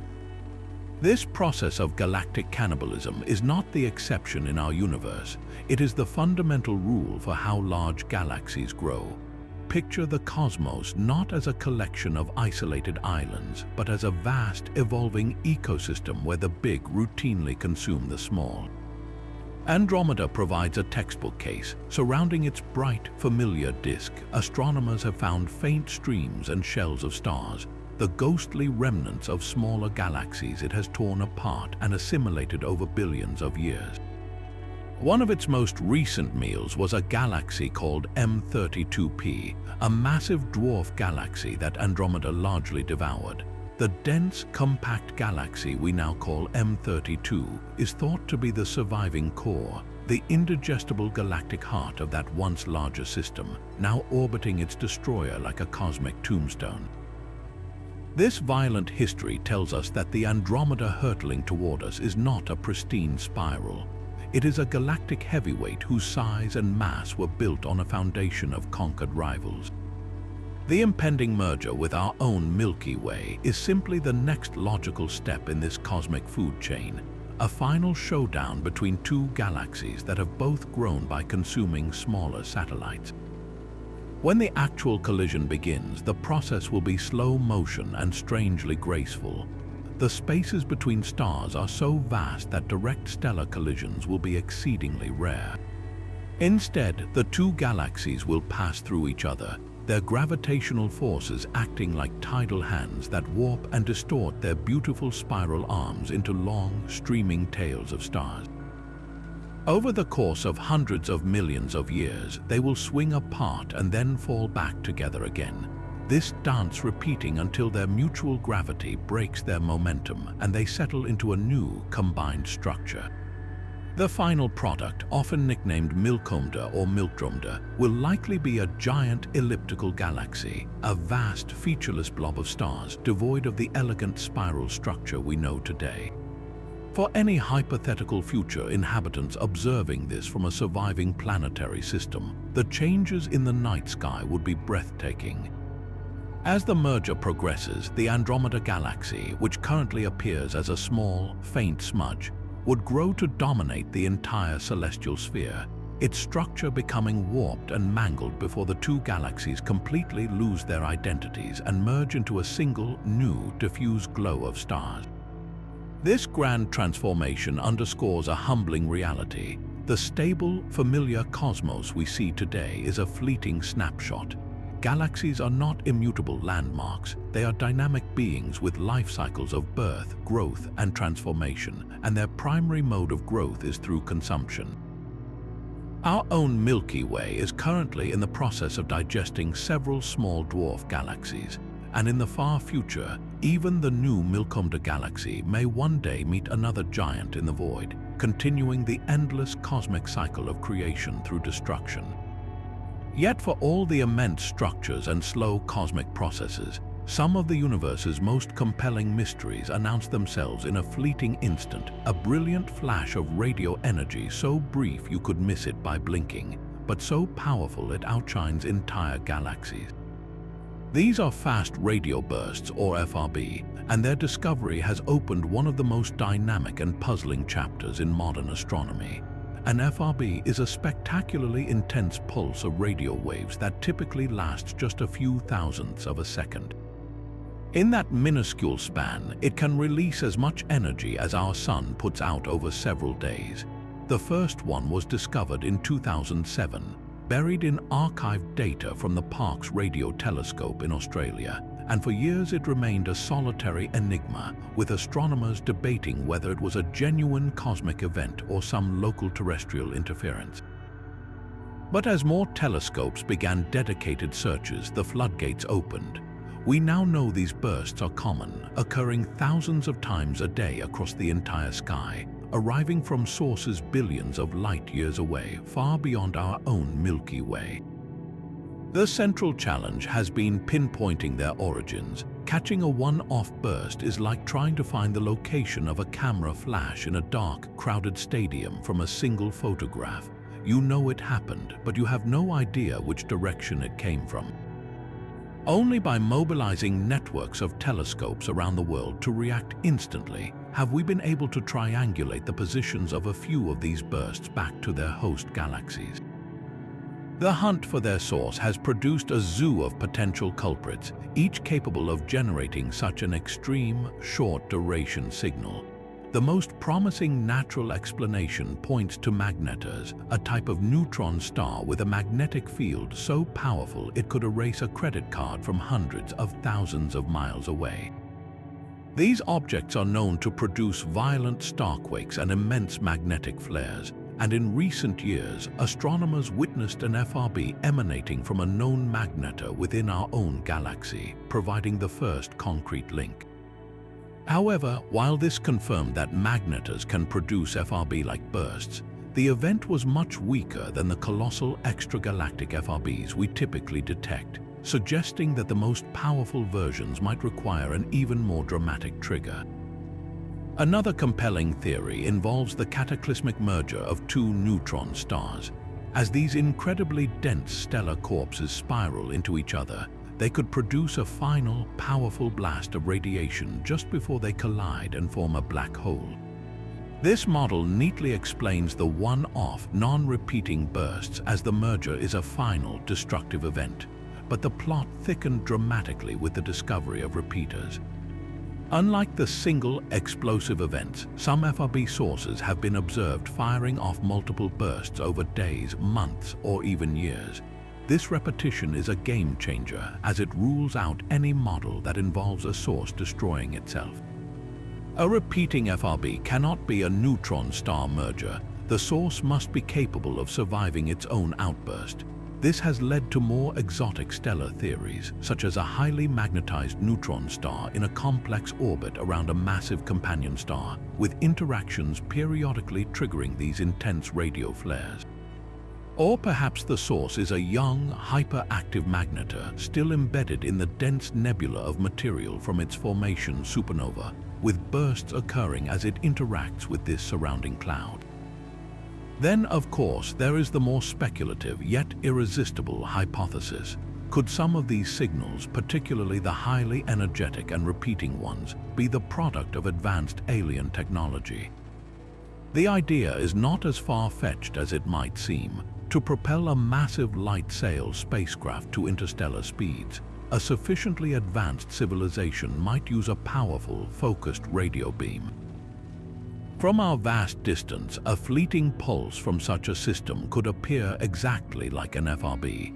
[SPEAKER 1] This process of galactic cannibalism is not the exception in our universe. It is the fundamental rule for how large galaxies grow. Picture the cosmos not as a collection of isolated islands, but as a vast, evolving ecosystem where the big routinely consume the small. Andromeda provides a textbook case. Surrounding its bright, familiar disk, astronomers have found faint streams and shells of stars, the ghostly remnants of smaller galaxies it has torn apart and assimilated over billions of years. One of its most recent meals was a galaxy called M32P, a massive dwarf galaxy that Andromeda largely devoured. The dense, compact galaxy we now call M32 is thought to be the surviving core, the indigestible galactic heart of that once larger system, now orbiting its destroyer like a cosmic tombstone. This violent history tells us that the Andromeda hurtling toward us is not a pristine spiral. It is a galactic heavyweight whose size and mass were built on a foundation of conquered rivals. The impending merger with our own Milky Way is simply the next logical step in this cosmic food chain, a final showdown between two galaxies that have both grown by consuming smaller satellites. When the actual collision begins, the process will be slow motion and strangely graceful. The spaces between stars are so vast that direct stellar collisions will be exceedingly rare. Instead, the two galaxies will pass through each other, their gravitational forces acting like tidal hands that warp and distort their beautiful spiral arms into long, streaming tails of stars. Over the course of hundreds of millions of years, they will swing apart and then fall back together again. This dance repeating until their mutual gravity breaks their momentum and they settle into a new, combined structure. The final product, often nicknamed Milkomda or Milkdromda, will likely be a giant elliptical galaxy, a vast, featureless blob of stars devoid of the elegant spiral structure we know today. For any hypothetical future inhabitants observing this from a surviving planetary system, the changes in the night sky would be breathtaking. As the merger progresses, the Andromeda Galaxy, which currently appears as a small, faint smudge, would grow to dominate the entire celestial sphere, its structure becoming warped and mangled before the two galaxies completely lose their identities and merge into a single, new, diffuse glow of stars. This grand transformation underscores a humbling reality. The stable, familiar cosmos we see today is a fleeting snapshot. Galaxies are not immutable landmarks. They are dynamic beings with life cycles of birth, growth, and transformation, and their primary mode of growth is through consumption. Our own Milky Way is currently in the process of digesting several small dwarf galaxies, and in the far future, even the new Milkomda galaxy may one day meet another giant in the void, continuing the endless cosmic cycle of creation through destruction. Yet for all the immense structures and slow cosmic processes, some of the universe's most compelling mysteries announce themselves in a fleeting instant, a brilliant flash of radio energy so brief you could miss it by blinking, but so powerful it outshines entire galaxies. These are fast radio bursts, or FRB, and their discovery has opened one of the most dynamic and puzzling chapters in modern astronomy. An FRB is a spectacularly intense pulse of radio waves that typically lasts just a few thousandths of a second. In that minuscule span, it can release as much energy as our sun puts out over several days. The first one was discovered in 2007, buried in archived data from the Parkes Radio Telescope in Australia, and for years it remained a solitary enigma, with astronomers debating whether it was a genuine cosmic event or some local terrestrial interference. But as more telescopes began dedicated searches, the floodgates opened. We now know these bursts are common, occurring thousands of times a day across the entire sky, arriving from sources billions of light years away, far beyond our own Milky Way. The central challenge has been pinpointing their origins. Catching a one-off burst is like trying to find the location of a camera flash in a dark, crowded stadium from a single photograph. You know it happened, but you have no idea which direction it came from. Only by mobilizing networks of telescopes around the world to react instantly have we been able to triangulate the positions of a few of these bursts back to their host galaxies. The hunt for their source has produced a zoo of potential culprits, each capable of generating such an extreme, short-duration signal. The most promising natural explanation points to magnetars, a type of neutron star with a magnetic field so powerful it could erase a credit card from hundreds of thousands of miles away. These objects are known to produce violent starquakes and immense magnetic flares, and in recent years, astronomers witnessed an FRB emanating from a known magnetar within our own galaxy, providing the first concrete link. However, while this confirmed that magnetars can produce FRB-like bursts, the event was much weaker than the colossal extragalactic FRBs we typically detect, suggesting that the most powerful versions might require an even more dramatic trigger. Another compelling theory involves the cataclysmic merger of two neutron stars. As these incredibly dense stellar corpses spiral into each other, they could produce a final, powerful blast of radiation just before they collide and form a black hole. This model neatly explains the one-off, non-repeating bursts as the merger is a final, destructive event, but the plot thickened dramatically with the discovery of repeaters. Unlike the single, explosive events, some FRB sources have been observed firing off multiple bursts over days, months, or even years. This repetition is a game changer as it rules out any model that involves a source destroying itself. A repeating FRB cannot be a neutron star merger. The source must be capable of surviving its own outburst. This has led to more exotic stellar theories, such as a highly magnetized neutron star in a complex orbit around a massive companion star, with interactions periodically triggering these intense radio flares. Or perhaps the source is a young, hyperactive magnetar still embedded in the dense nebula of material from its formation supernova, with bursts occurring as it interacts with this surrounding cloud. Then, of course, there is the more speculative yet irresistible hypothesis. Could some of these signals, particularly the highly energetic and repeating ones, be the product of advanced alien technology? The idea is not as far-fetched as it might seem. To propel a massive light sail spacecraft to interstellar speeds, a sufficiently advanced civilization might use a powerful, focused radio beam. From our vast distance, a fleeting pulse from such a system could appear exactly like an FRB.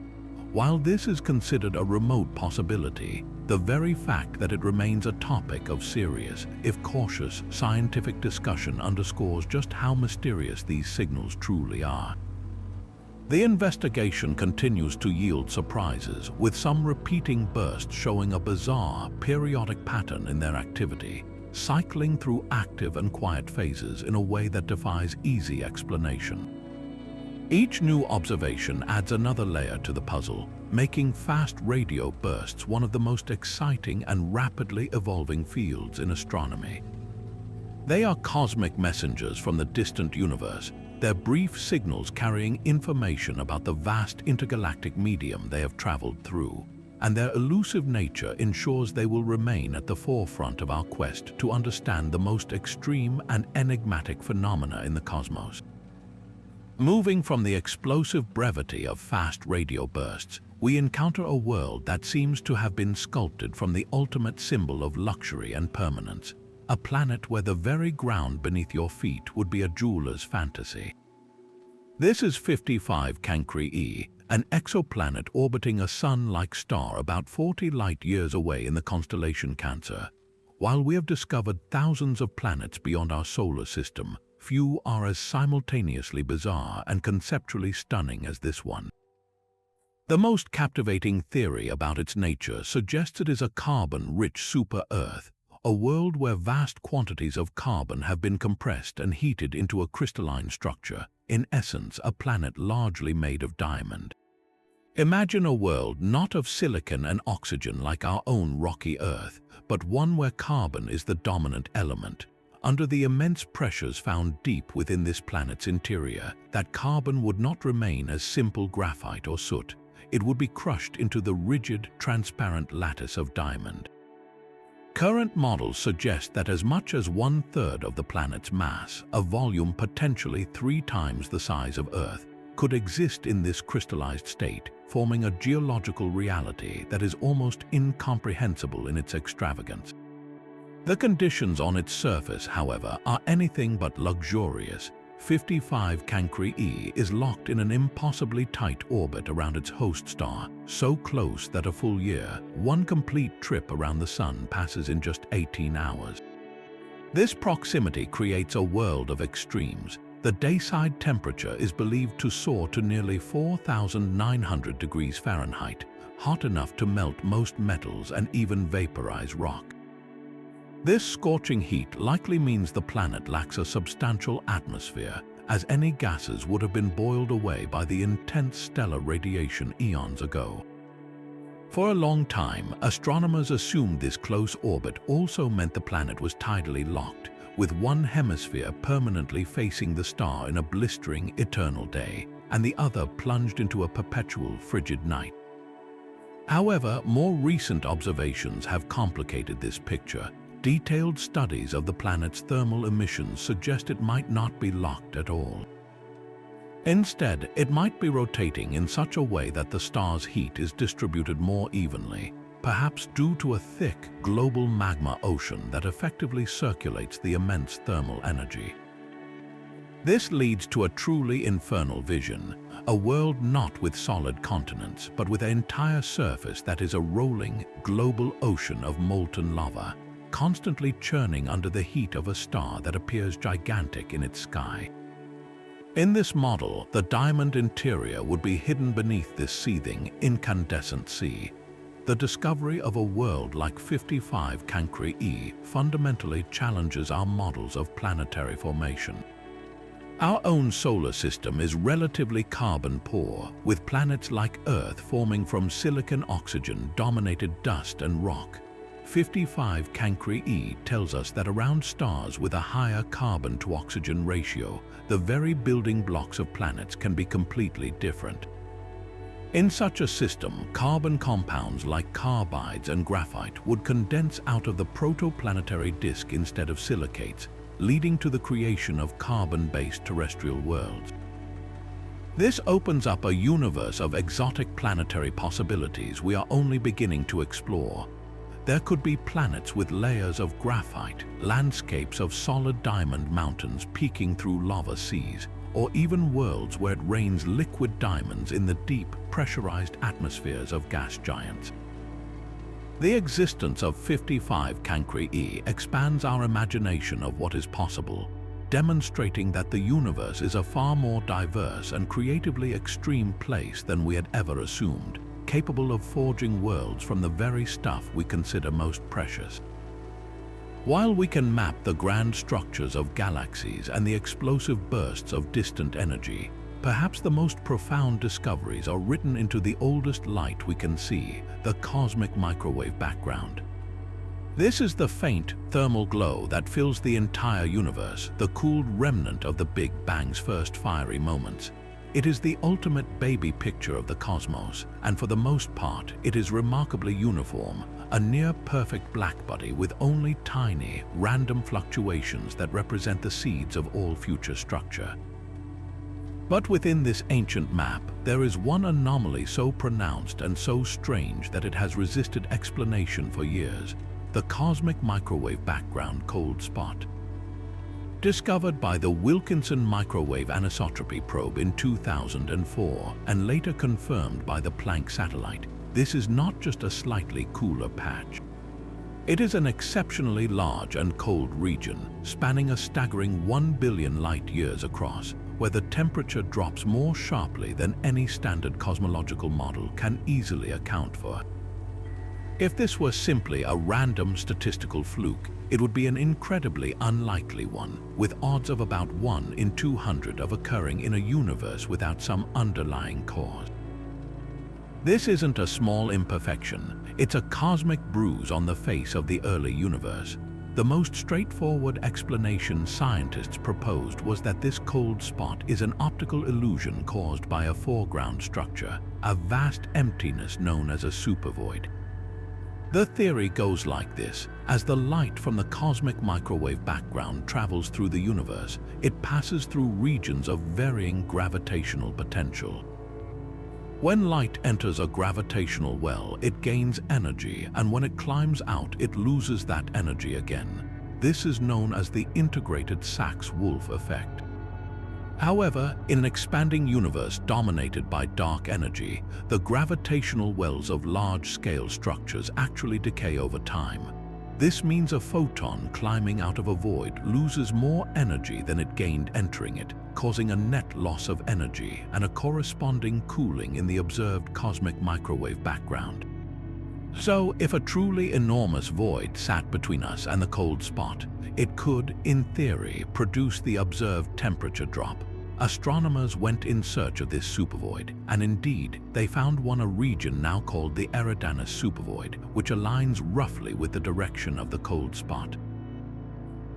[SPEAKER 1] While this is considered a remote possibility, the very fact that it remains a topic of serious, if cautious, scientific discussion underscores just how mysterious these signals truly are. The investigation continues to yield surprises, with some repeating bursts showing a bizarre, periodic pattern in their activity, cycling through active and quiet phases in a way that defies easy explanation. Each new observation adds another layer to the puzzle, making fast radio bursts one of the most exciting and rapidly evolving fields in astronomy. They are cosmic messengers from the distant universe, their brief signals carrying information about the vast intergalactic medium they have traveled through, and their elusive nature ensures they will remain at the forefront of our quest to understand the most extreme and enigmatic phenomena in the cosmos. Moving from the explosive brevity of fast radio bursts, we encounter a world that seems to have been sculpted from the ultimate symbol of luxury and permanence, a planet where the very ground beneath your feet would be a jeweler's fantasy. This is 55 Cancri E, an exoplanet orbiting a sun-like star about 40 light-years away in the constellation Cancer. While we have discovered thousands of planets beyond our solar system, few are as simultaneously bizarre and conceptually stunning as this one. The most captivating theory about its nature suggests it is a carbon-rich super-Earth, a world where vast quantities of carbon have been compressed and heated into a crystalline structure, in essence a planet largely made of diamond. Imagine a world not of silicon and oxygen like our own rocky Earth, but one where carbon is the dominant element. Under the immense pressures found deep within this planet's interior, that carbon would not remain as simple graphite or soot. It would be crushed into the rigid, transparent lattice of diamond. Current models suggest that as much as 1/3 of the planet's mass, a volume potentially 3 times the size of Earth, could exist in this crystallized state, forming a geological reality that is almost incomprehensible in its extravagance. The conditions on its surface, however, are anything but luxurious. 55 Cancri E is locked in an impossibly tight orbit around its host star, so close that a full year, one complete trip around the Sun passes in just 18 hours. This proximity creates a world of extremes. The dayside temperature is believed to soar to nearly 4,900 degrees Fahrenheit, hot enough to melt most metals and even vaporize rock. This scorching heat likely means the planet lacks a substantial atmosphere, as any gases would have been boiled away by the intense stellar radiation eons ago. For a long time, astronomers assumed this close orbit also meant the planet was tidally locked, with one hemisphere permanently facing the star in a blistering, eternal day, and the other plunged into a perpetual, frigid night. However, more recent observations have complicated this picture. Detailed studies of the planet's thermal emissions suggest it might not be locked at all. Instead, it might be rotating in such a way that the star's heat is distributed more evenly, perhaps due to a thick, global magma ocean that effectively circulates the immense thermal energy. This leads to a truly infernal vision, a world not with solid continents, but with an entire surface that is a rolling, global ocean of molten lava, constantly churning under the heat of a star that appears gigantic in its sky. In this model, the diamond interior would be hidden beneath this seething, incandescent sea. The discovery of a world like 55 Cancri E fundamentally challenges our models of planetary formation. Our own solar system is relatively carbon-poor, with planets like Earth forming from silicon-oxygen-dominated dust and rock. 55 Cancri E tells us that around stars with a higher carbon-to-oxygen ratio, the very building blocks of planets can be completely different. In such a system, carbon compounds like carbides and graphite would condense out of the protoplanetary disk instead of silicates, leading to the creation of carbon-based terrestrial worlds. This opens up a universe of exotic planetary possibilities we are only beginning to explore. There could be planets with layers of graphite, landscapes of solid diamond mountains peeking through lava seas, or even worlds where it rains liquid diamonds in the deep, pressurized atmospheres of gas giants. The existence of 55 Cancri E expands our imagination of what is possible, demonstrating that the universe is a far more diverse and creatively extreme place than we had ever assumed, capable of forging worlds from the very stuff we consider most precious. While we can map the grand structures of galaxies and the explosive bursts of distant energy, perhaps the most profound discoveries are written into the oldest light we can see, the cosmic microwave background. This is the faint thermal glow that fills the entire universe, the cooled remnant of the Big Bang's first fiery moments. It is the ultimate baby picture of the cosmos, and for the most part, it is remarkably uniform, a near-perfect blackbody with only tiny, random fluctuations that represent the seeds of all future structure. But within this ancient map, there is one anomaly so pronounced and so strange that it has resisted explanation for years: the cosmic microwave background cold spot. Discovered by the Wilkinson Microwave Anisotropy Probe in 2004 and later confirmed by the Planck satellite, this is not just a slightly cooler patch. It is an exceptionally large and cold region, spanning a staggering 1 billion light-years across, where the temperature drops more sharply than any standard cosmological model can easily account for. If this were simply a random statistical fluke, it would be an incredibly unlikely one, with odds of about 1 in 200 of occurring in a universe without some underlying cause. This isn't a small imperfection, it's a cosmic bruise on the face of the early universe. The most straightforward explanation scientists proposed was that this cold spot is an optical illusion caused by a foreground structure, a vast emptiness known as a supervoid. The theory goes like this: as the light from the cosmic microwave background travels through the universe, it passes through regions of varying gravitational potential. When light enters a gravitational well, it gains energy, and when it climbs out, it loses that energy again. This is known as the integrated Sachs-Wolf effect. However, in an expanding universe dominated by dark energy, the gravitational wells of large-scale structures actually decay over time. This means a photon climbing out of a void loses more energy than it gained entering it, causing a net loss of energy and a corresponding cooling in the observed cosmic microwave background. So, if a truly enormous void sat between us and the cold spot, it could, in theory, produce the observed temperature drop. Astronomers went in search of this supervoid, and indeed, they found a region now called the Eridanus supervoid, which aligns roughly with the direction of the cold spot.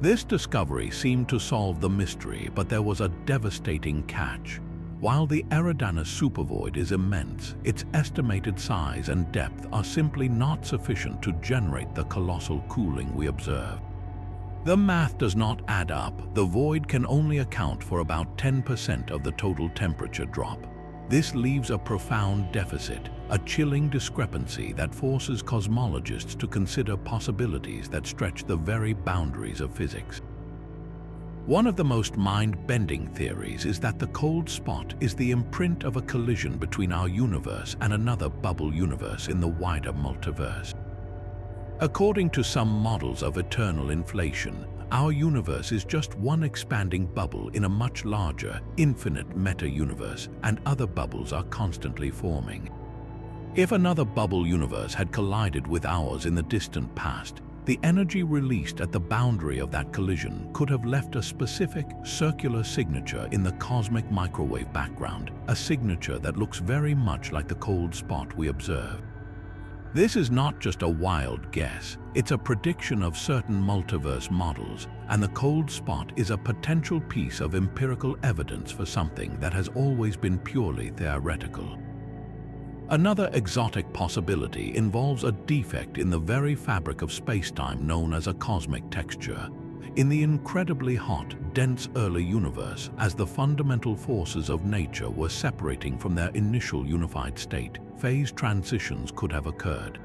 [SPEAKER 1] This discovery seemed to solve the mystery, but there was a devastating catch. While the Eridanus supervoid is immense, its estimated size and depth are simply not sufficient to generate the colossal cooling we observe. The math does not add up. The void can only account for about 10% of the total temperature drop. This leaves a profound deficit, a chilling discrepancy that forces cosmologists to consider possibilities that stretch the very boundaries of physics. One of the most mind-bending theories is that the cold spot is the imprint of a collision between our universe and another bubble universe in the wider multiverse. According to some models of eternal inflation, our universe is just one expanding bubble in a much larger, infinite meta-universe, and other bubbles are constantly forming. If another bubble universe had collided with ours in the distant past, the energy released at the boundary of that collision could have left a specific, circular signature in the cosmic microwave background, a signature that looks very much like the cold spot we observe. This is not just a wild guess, it's a prediction of certain multiverse models, and the cold spot is a potential piece of empirical evidence for something that has always been purely theoretical. Another exotic possibility involves a defect in the very fabric of spacetime known as a cosmic texture. In the incredibly hot, dense early universe, as the fundamental forces of nature were separating from their initial unified state, phase transitions could have occurred.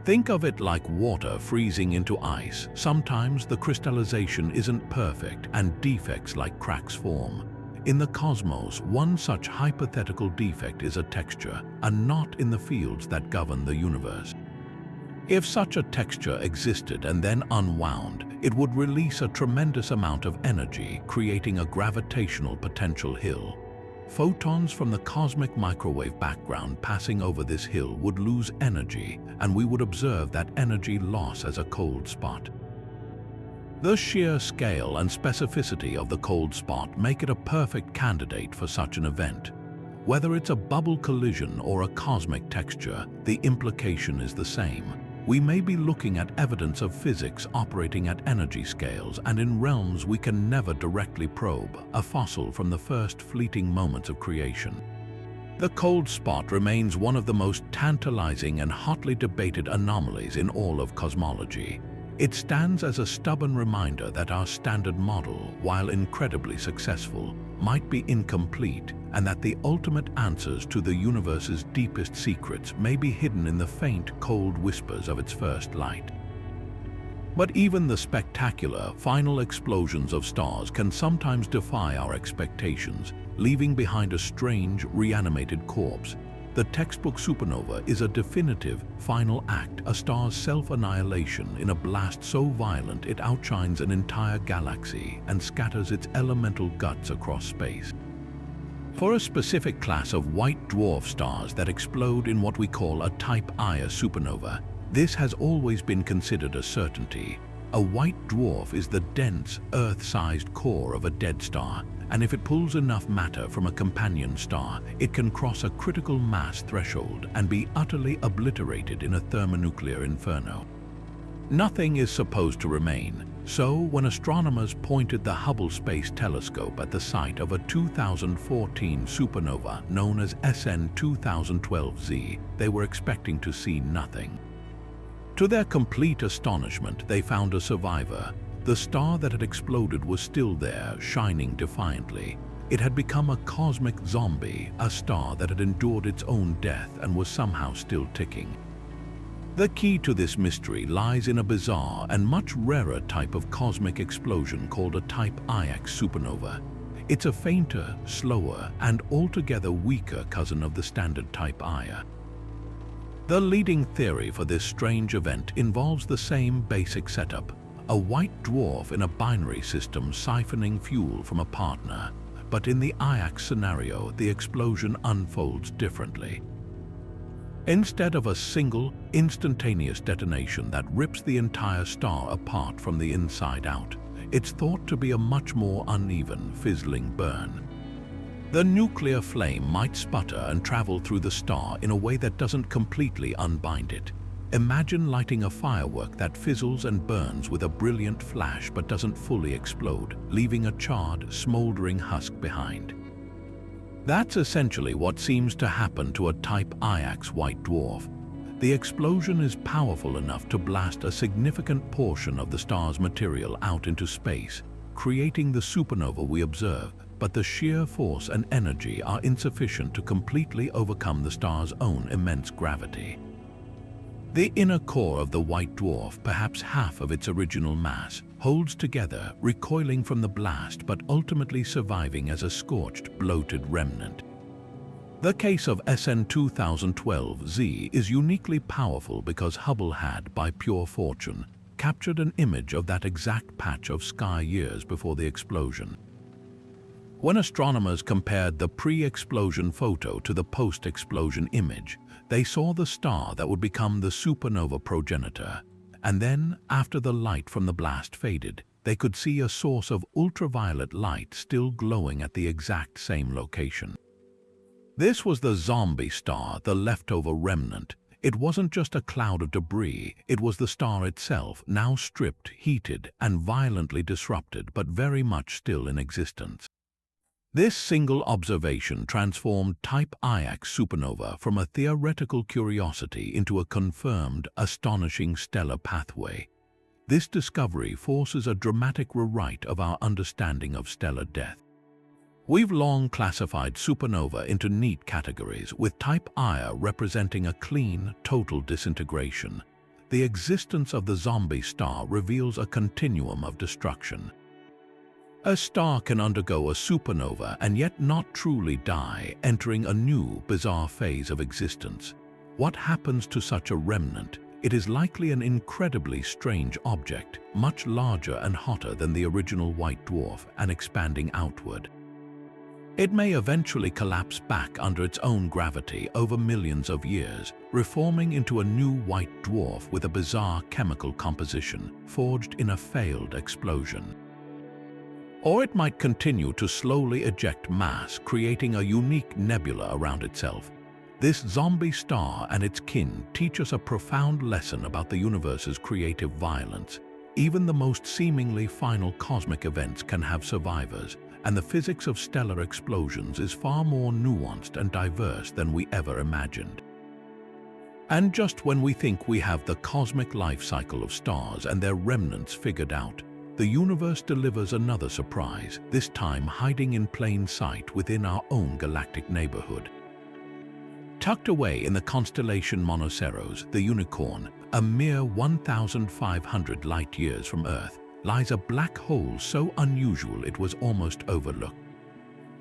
[SPEAKER 1] Think of it like water freezing into ice. Sometimes the crystallization isn't perfect and defects like cracks form. In the cosmos, one such hypothetical defect is a texture, a knot in the fields that govern the universe. If such a texture existed and then unwound, it would release a tremendous amount of energy, creating a gravitational potential hill. Photons from the cosmic microwave background passing over this hill would lose energy, and we would observe that energy loss as a cold spot. The sheer scale and specificity of the cold spot make it a perfect candidate for such an event. Whether it's a bubble collision or a cosmic texture, the implication is the same. We may be looking at evidence of physics operating at energy scales and in realms we can never directly probe, a fossil from the first fleeting moments of creation. The cold spot remains one of the most tantalizing and hotly debated anomalies in all of cosmology. It stands as a stubborn reminder that our standard model, while incredibly successful, might be incomplete, and that the ultimate answers to the universe's deepest secrets may be hidden in the faint, cold whispers of its first light. But even the spectacular, final explosions of stars can sometimes defy our expectations, leaving behind a strange, reanimated corpse. The textbook supernova is a definitive, final act, a star's self-annihilation in a blast so violent it outshines an entire galaxy and scatters its elemental guts across space. For a specific class of white dwarf stars that explode in what we call a Type Ia supernova, this has always been considered a certainty. A white dwarf is the dense, Earth-sized core of a dead star, and if it pulls enough matter from a companion star, it can cross a critical mass threshold and be utterly obliterated in a thermonuclear inferno. Nothing is supposed to remain, so when astronomers pointed the Hubble Space Telescope at the site of a 2014 supernova known as SN 2012Z, they were expecting to see nothing. To their complete astonishment, they found a survivor. The star that had exploded was still there, shining defiantly. It had become a cosmic zombie, a star that had endured its own death and was somehow still ticking. The key to this mystery lies in a bizarre and much rarer type of cosmic explosion called a Type IX supernova. It's a fainter, slower, and altogether weaker cousin of the standard Type Ia. The leading theory for this strange event involves the same basic setup: a white dwarf in a binary system siphoning fuel from a partner. But in the IX scenario, the explosion unfolds differently. Instead of a single, instantaneous detonation that rips the entire star apart from the inside out, it's thought to be a much more uneven, fizzling burn. The nuclear flame might sputter and travel through the star in a way that doesn't completely unbind it. Imagine lighting a firework that fizzles and burns with a brilliant flash but doesn't fully explode, leaving a charred, smoldering husk behind. That's essentially what seems to happen to a Type IX white dwarf. The explosion is powerful enough to blast a significant portion of the star's material out into space, creating the supernova we observe, but the sheer force and energy are insufficient to completely overcome the star's own immense gravity. The inner core of the white dwarf, perhaps half of its original mass, holds together, recoiling from the blast but ultimately surviving as a scorched, bloated remnant. The case of SN 2012Z is uniquely powerful because Hubble had, by pure fortune, captured an image of that exact patch of sky years before the explosion. When astronomers compared the pre-explosion photo to the post-explosion image, they saw the star that would become the supernova progenitor. And then, after the light from the blast faded, they could see a source of ultraviolet light still glowing at the exact same location. This was the zombie star, the leftover remnant. It wasn't just a cloud of debris, it was the star itself, now stripped, heated, and violently disrupted, but very much still in existence. This single observation transformed Type IX supernova from a theoretical curiosity into a confirmed, astonishing stellar pathway. This discovery forces a dramatic rewrite of our understanding of stellar death. We've long classified supernova into neat categories, with type Ia representing a clean, total disintegration. The existence of the zombie star reveals a continuum of destruction. A star can undergo a supernova and yet not truly die, entering a new, bizarre phase of existence. What happens to such a remnant? It is likely an incredibly strange object, much larger and hotter than the original white dwarf and expanding outward. It may eventually collapse back under its own gravity over millions of years, reforming into a new white dwarf with a bizarre chemical composition forged in a failed explosion. Or it might continue to slowly eject mass, creating a unique nebula around itself. This zombie star and its kin teach us a profound lesson about the universe's creative violence. Even the most seemingly final cosmic events can have survivors, and the physics of stellar explosions is far more nuanced and diverse than we ever imagined. And just when we think we have the cosmic life cycle of stars and their remnants figured out, the universe delivers another surprise, this time hiding in plain sight within our own galactic neighborhood. Tucked away in the constellation Monoceros, the Unicorn, a mere 1,500 light-years from Earth, lies a black hole so unusual it was almost overlooked.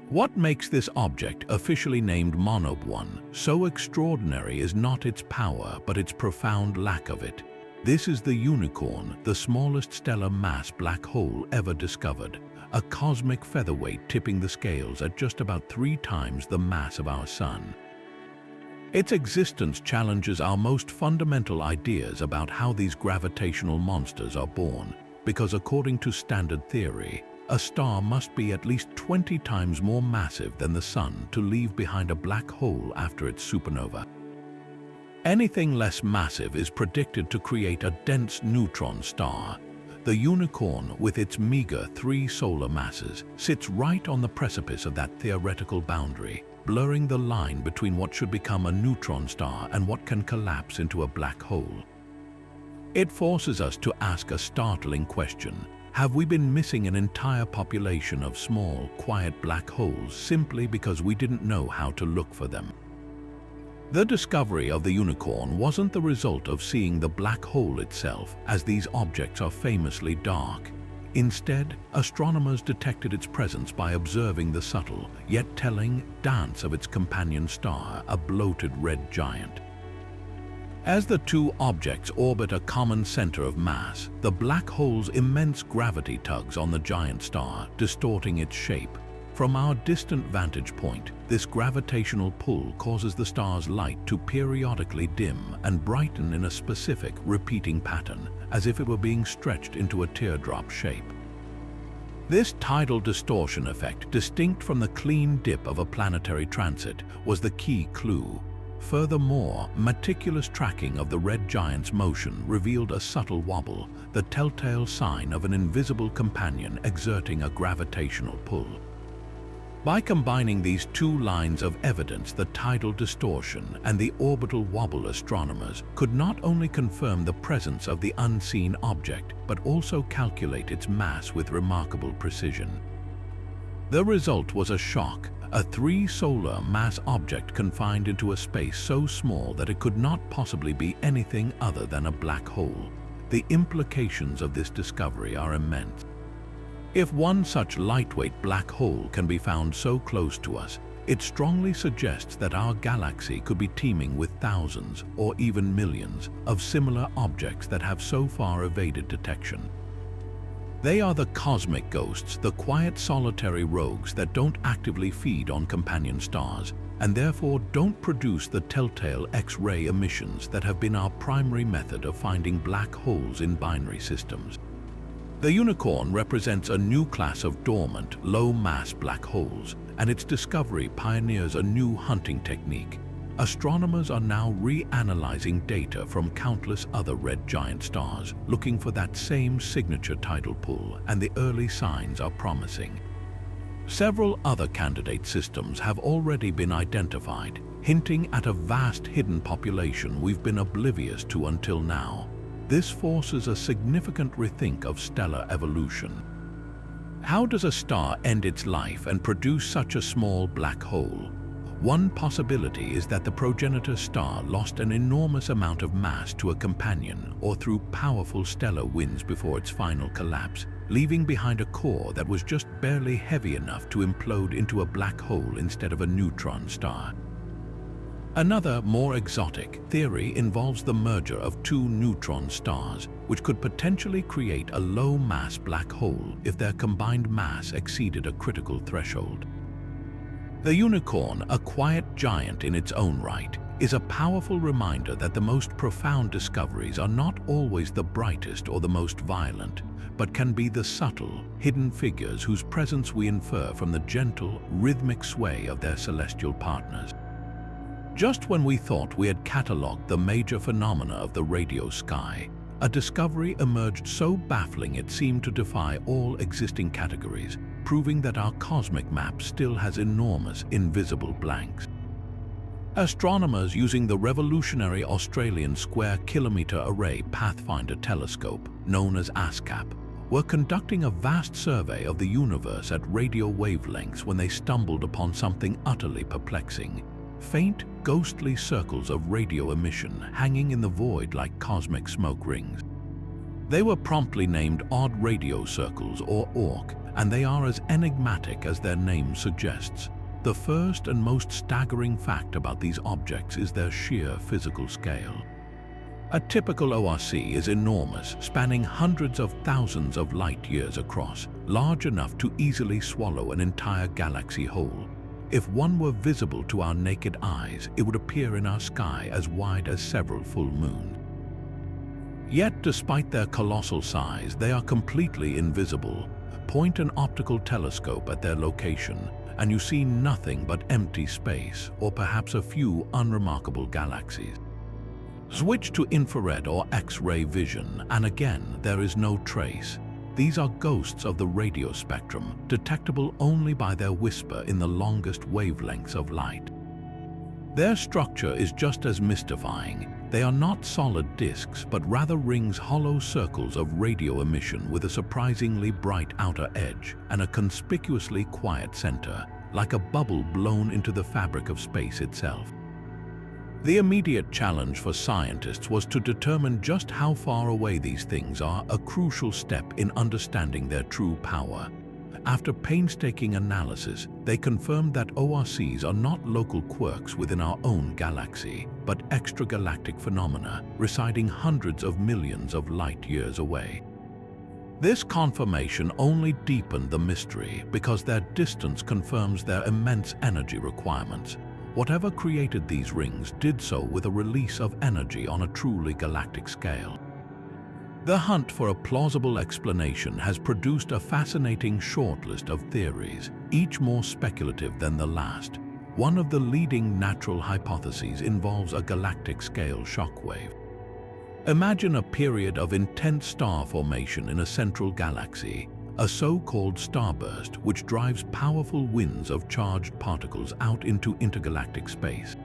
[SPEAKER 1] What makes this object, officially named Monob 1, so extraordinary is not its power but its profound lack of it. This is the Unicorn, the smallest stellar mass black hole ever discovered, a cosmic featherweight tipping the scales at just about 3 times the mass of our Sun. Its existence challenges our most fundamental ideas about how these gravitational monsters are born, because according to standard theory, a star must be at least 20 times more massive than the Sun to leave behind a black hole after its supernova. Anything less massive is predicted to create a dense neutron star. The Unicorn, with its meager 3 solar masses, sits right on the precipice of that theoretical boundary, blurring the line between what should become a neutron star and what can collapse into a black hole. It forces us to ask a startling question. Have we been missing an entire population of small, quiet black holes simply because we didn't know how to look for them? The discovery of the Unicorn wasn't the result of seeing the black hole itself, as these objects are famously dark. Instead, astronomers detected its presence by observing the subtle, yet telling, dance of its companion star, a bloated red giant. As the two objects orbit a common center of mass, the black hole's immense gravity tugs on the giant star, distorting its shape. From our distant vantage point, this gravitational pull causes the star's light to periodically dim and brighten in a specific, repeating pattern, as if it were being stretched into a teardrop shape. This tidal distortion effect, distinct from the clean dip of a planetary transit, was the key clue. Furthermore, meticulous tracking of the red giant's motion revealed a subtle wobble, the telltale sign of an invisible companion exerting a gravitational pull. By combining these 2 lines of evidence, the tidal distortion and the orbital wobble, astronomers could not only confirm the presence of the unseen object, but also calculate its mass with remarkable precision. The result was a shock, a 3-solar mass object confined into a space so small that it could not possibly be anything other than a black hole. The implications of this discovery are immense. If one such lightweight black hole can be found so close to us, it strongly suggests that our galaxy could be teeming with thousands or even millions of similar objects that have so far evaded detection. They are the cosmic ghosts, the quiet solitary rogues that don't actively feed on companion stars and therefore don't produce the telltale X-ray emissions that have been our primary method of finding black holes in binary systems. The Unicorn represents a new class of dormant, low-mass black holes, and its discovery pioneers a new hunting technique. Astronomers are now reanalyzing data from countless other red giant stars, looking for that same signature tidal pull, and the early signs are promising. Several other candidate systems have already been identified, hinting at a vast hidden population we've been oblivious to until now. This forces a significant rethink of stellar evolution. How does a star end its life and produce such a small black hole? One possibility is that the progenitor star lost an enormous amount of mass to a companion or through powerful stellar winds before its final collapse, leaving behind a core that was just barely heavy enough to implode into a black hole instead of a neutron star. Another, more exotic, theory involves the merger of two neutron stars, which could potentially create a low-mass black hole if their combined mass exceeded a critical threshold. The unicorn, a quiet giant in its own right, is a powerful reminder that the most profound discoveries are not always the brightest or the most violent, but can be the subtle, hidden figures whose presence we infer from the gentle, rhythmic sway of their celestial partners. Just when we thought we had catalogued the major phenomena of the radio sky, a discovery emerged so baffling it seemed to defy all existing categories, proving that our cosmic map still has enormous, invisible blanks. Astronomers using the revolutionary Australian Square Kilometre Array Pathfinder telescope, known as ASCAP, were conducting a vast survey of the universe at radio wavelengths when they stumbled upon something utterly perplexing: faint, ghostly circles of radio emission hanging in the void like cosmic smoke rings. They were promptly named odd radio circles, or ORC, and they are as enigmatic as their name suggests. The first and most staggering fact about these objects is their sheer physical scale. A typical ORC is enormous, spanning hundreds of thousands of light years across, large enough to easily swallow an entire galaxy whole. If one were visible to our naked eyes, it would appear in our sky as wide as several full moons. Yet, despite their colossal size, they are completely invisible. Point an optical telescope at their location, and you see nothing but empty space, or perhaps a few unremarkable galaxies. Switch to infrared or X-ray vision, and again, there is no trace. These are ghosts of the radio spectrum, detectable only by their whisper in the longest wavelengths of light. Their structure is just as mystifying. They are not solid disks, but rather rings, hollow circles of radio emission with a surprisingly bright outer edge and a conspicuously quiet center, like a bubble blown into the fabric of space itself. The immediate challenge for scientists was to determine just how far away these things are, a crucial step in understanding their true power. After painstaking analysis, they confirmed that ORCs are not local quirks within our own galaxy, but extragalactic phenomena residing hundreds of millions of light years away. This confirmation only deepened the mystery because their distance confirms their immense energy requirements. Whatever created these rings did so with a release of energy on a truly galactic scale. The hunt for a plausible explanation has produced a fascinating shortlist of theories, each more speculative than the last. One of the leading natural hypotheses involves a galactic-scale shockwave. Imagine a period of intense star formation in a central galaxy, a so-called starburst which drives powerful winds of charged particles out into intergalactic space.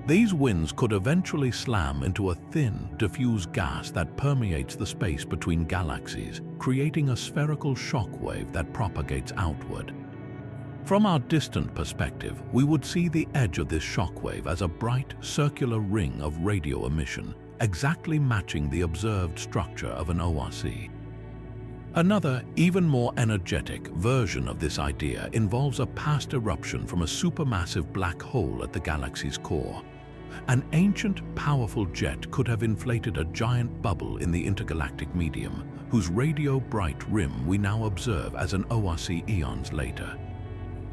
[SPEAKER 1] These winds could eventually slam into a thin, diffuse gas that permeates the space between galaxies, creating a spherical shockwave that propagates outward. From our distant perspective, we would see the edge of this shockwave as a bright, circular ring of radio emission, exactly matching the observed structure of an ORC. Another, even more energetic version of this idea involves a past eruption from a supermassive black hole at the galaxy's core. An ancient, powerful jet could have inflated a giant bubble in the intergalactic medium, whose radio-bright rim we now observe as an ORC eons later.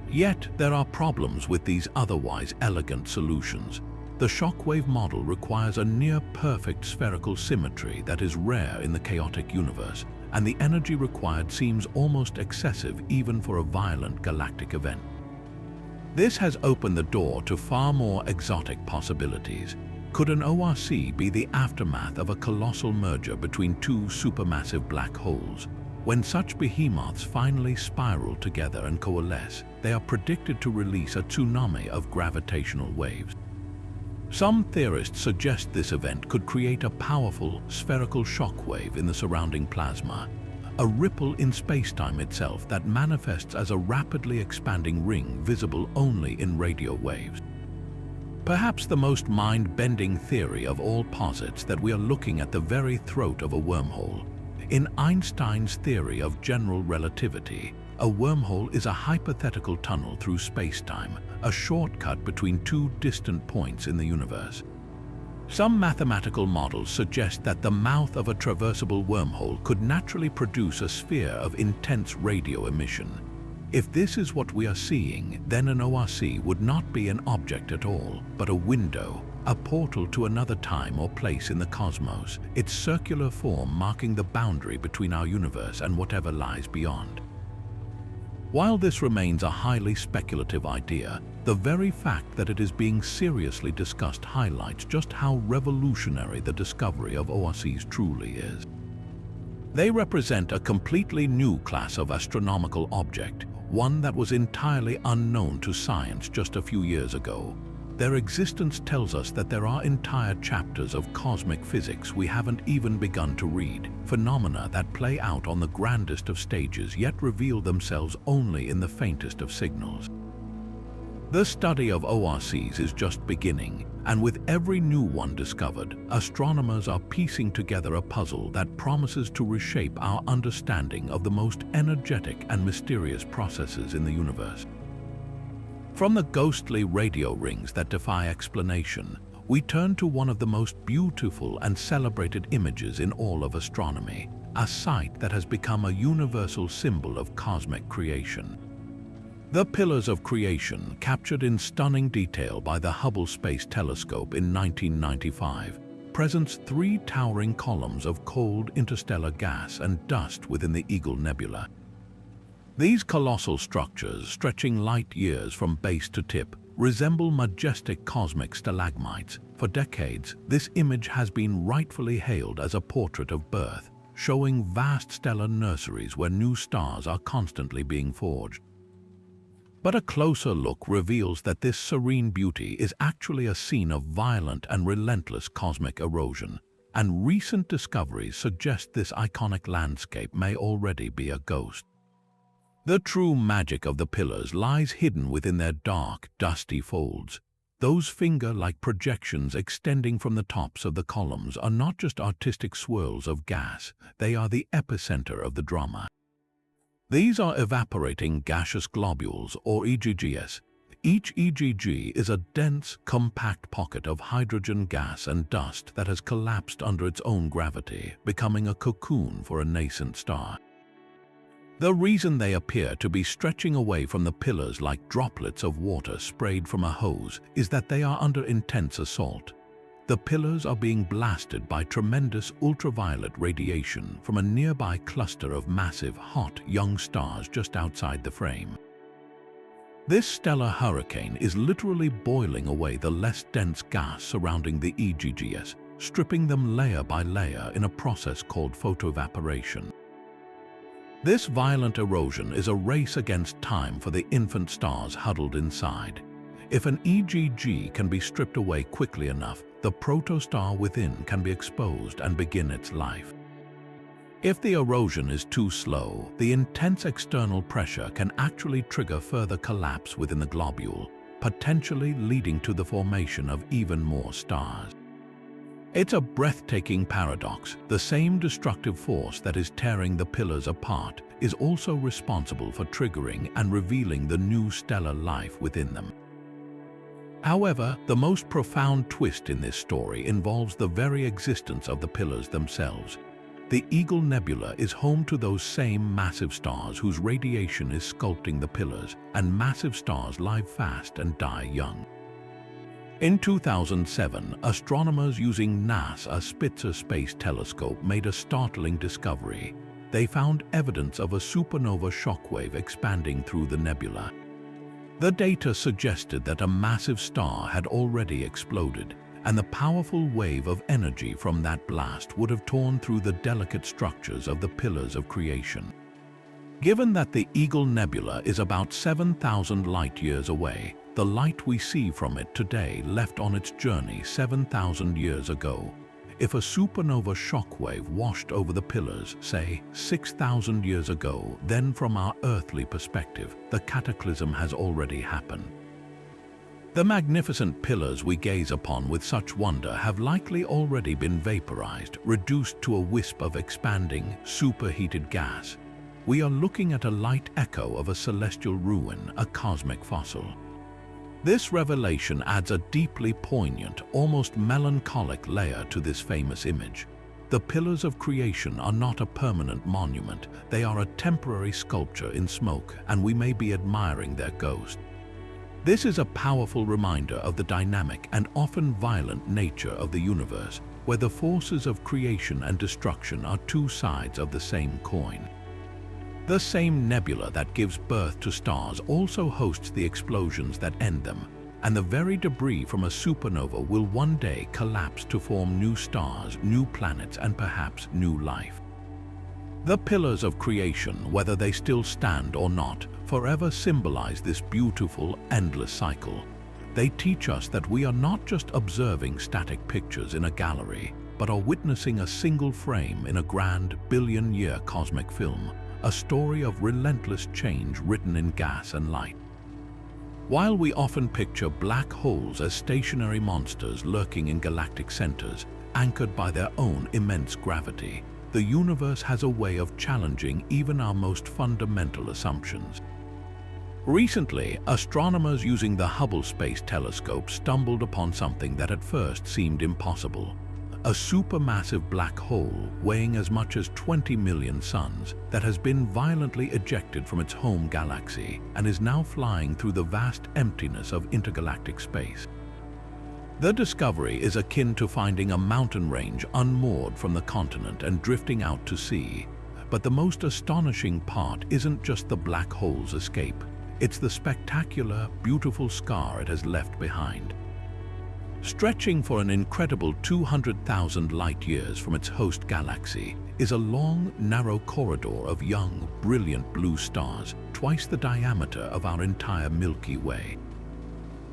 [SPEAKER 1] Yet, there are problems with these otherwise elegant solutions. The shockwave model requires a near-perfect spherical symmetry that is rare in the chaotic universe, and the energy required seems almost excessive even for a violent galactic event. This has opened the door to far more exotic possibilities. Could an ORC be the aftermath of a colossal merger between two supermassive black holes? When such behemoths finally spiral together and coalesce, they are predicted to release a tsunami of gravitational waves. Some theorists suggest this event could create a powerful spherical shockwave in the surrounding plasma, a ripple in spacetime itself that manifests as a rapidly expanding ring visible only in radio waves. Perhaps the most mind-bending theory of all posits that we are looking at the very throat of a wormhole. In Einstein's theory of general relativity, a wormhole is a hypothetical tunnel through spacetime, a shortcut between two distant points in the universe. Some mathematical models suggest that the mouth of a traversable wormhole could naturally produce a sphere of intense radio emission. If this is what we are seeing, then an ORC would not be an object at all, but a window, a portal to another time or place in the cosmos, its circular form marking the boundary between our universe and whatever lies beyond. While this remains a highly speculative idea, the very fact that it is being seriously discussed highlights just how revolutionary the discovery of ORCs truly is. They represent a completely new class of astronomical object, one that was entirely unknown to science just a few years ago. Their existence tells us that there are entire chapters of cosmic physics we haven't even begun to read, phenomena that play out on the grandest of stages yet reveal themselves only in the faintest of signals. The study of ORCs is just beginning, and with every new one discovered, astronomers are piecing together a puzzle that promises to reshape our understanding of the most energetic and mysterious processes in the universe. From the ghostly radio rings that defy explanation, we turn to one of the most beautiful and celebrated images in all of astronomy, a sight that has become a universal symbol of cosmic creation. The Pillars of Creation, captured in stunning detail by the Hubble Space Telescope in 1995, presents three towering columns of cold interstellar gas and dust within the Eagle Nebula. These colossal structures, stretching light years from base to tip, resemble majestic cosmic stalagmites. For decades, this image has been rightfully hailed as a portrait of birth, showing vast stellar nurseries where new stars are constantly being forged. But a closer look reveals that this serene beauty is actually a scene of violent and relentless cosmic erosion, and recent discoveries suggest this iconic landscape may already be a ghost. The true magic of the pillars lies hidden within their dark, dusty folds. Those finger-like projections extending from the tops of the columns are not just artistic swirls of gas, they are the epicenter of the drama. These are evaporating gaseous globules, or EGGs. Each EGG is a dense, compact pocket of hydrogen gas and dust that has collapsed under its own gravity, becoming a cocoon for a nascent star. The reason they appear to be stretching away from the pillars like droplets of water sprayed from a hose is that they are under intense assault. The pillars are being blasted by tremendous ultraviolet radiation from a nearby cluster of massive, hot, young stars just outside the frame. This stellar hurricane is literally boiling away the less dense gas surrounding the EGGs, stripping them layer by layer in a process called photoevaporation. This violent erosion is a race against time for the infant stars huddled inside. If an EGG can be stripped away quickly enough, the protostar within can be exposed and begin its life. If the erosion is too slow, the intense external pressure can actually trigger further collapse within the globule, potentially leading to the formation of even more stars. It's a breathtaking paradox. The same destructive force that is tearing the pillars apart is also responsible for triggering and revealing the new stellar life within them. However, the most profound twist in this story involves the very existence of the pillars themselves. The Eagle Nebula is home to those same massive stars whose radiation is sculpting the pillars, and massive stars live fast and die young. In 2007, astronomers using NASA's Spitzer Space Telescope made a startling discovery. They found evidence of a supernova shockwave expanding through the nebula. The data suggested that a massive star had already exploded, and the powerful wave of energy from that blast would have torn through the delicate structures of the pillars of creation. Given that the Eagle Nebula is about 7,000 light-years away, the light we see from it today left on its journey 7,000 years ago. If a supernova shockwave washed over the pillars, say, 6,000 years ago, then from our earthly perspective, the cataclysm has already happened. The magnificent pillars we gaze upon with such wonder have likely already been vaporized, reduced to a wisp of expanding, superheated gas. We are looking at a light echo of a celestial ruin, a cosmic fossil. This revelation adds a deeply poignant, almost melancholic layer to this famous image. The pillars of creation are not a permanent monument, they are a temporary sculpture in smoke, and we may be admiring their ghost. This is a powerful reminder of the dynamic and often violent nature of the universe, where the forces of creation and destruction are two sides of the same coin. The same nebula that gives birth to stars also hosts the explosions that end them, and the very debris from a supernova will one day collapse to form new stars, new planets, and perhaps new life. The pillars of creation, whether they still stand or not, forever symbolize this beautiful, endless cycle. They teach us that we are not just observing static pictures in a gallery, but are witnessing a single frame in a grand, billion-year cosmic film, a story of relentless change written in gas and light. While we often picture black holes as stationary monsters lurking in galactic centers, anchored by their own immense gravity, the universe has a way of challenging even our most fundamental assumptions. Recently, astronomers using the Hubble Space Telescope stumbled upon something that at first seemed impossible. A supermassive black hole weighing as much as 20 million suns that has been violently ejected from its home galaxy and is now flying through the vast emptiness of intergalactic space. The discovery is akin to finding a mountain range unmoored from the continent and drifting out to sea. But the most astonishing part isn't just the black hole's escape. It's the spectacular, beautiful scar it has left behind. Stretching for an incredible 200,000 light-years from its host galaxy is a long, narrow corridor of young, brilliant blue stars, twice the diameter of our entire Milky Way.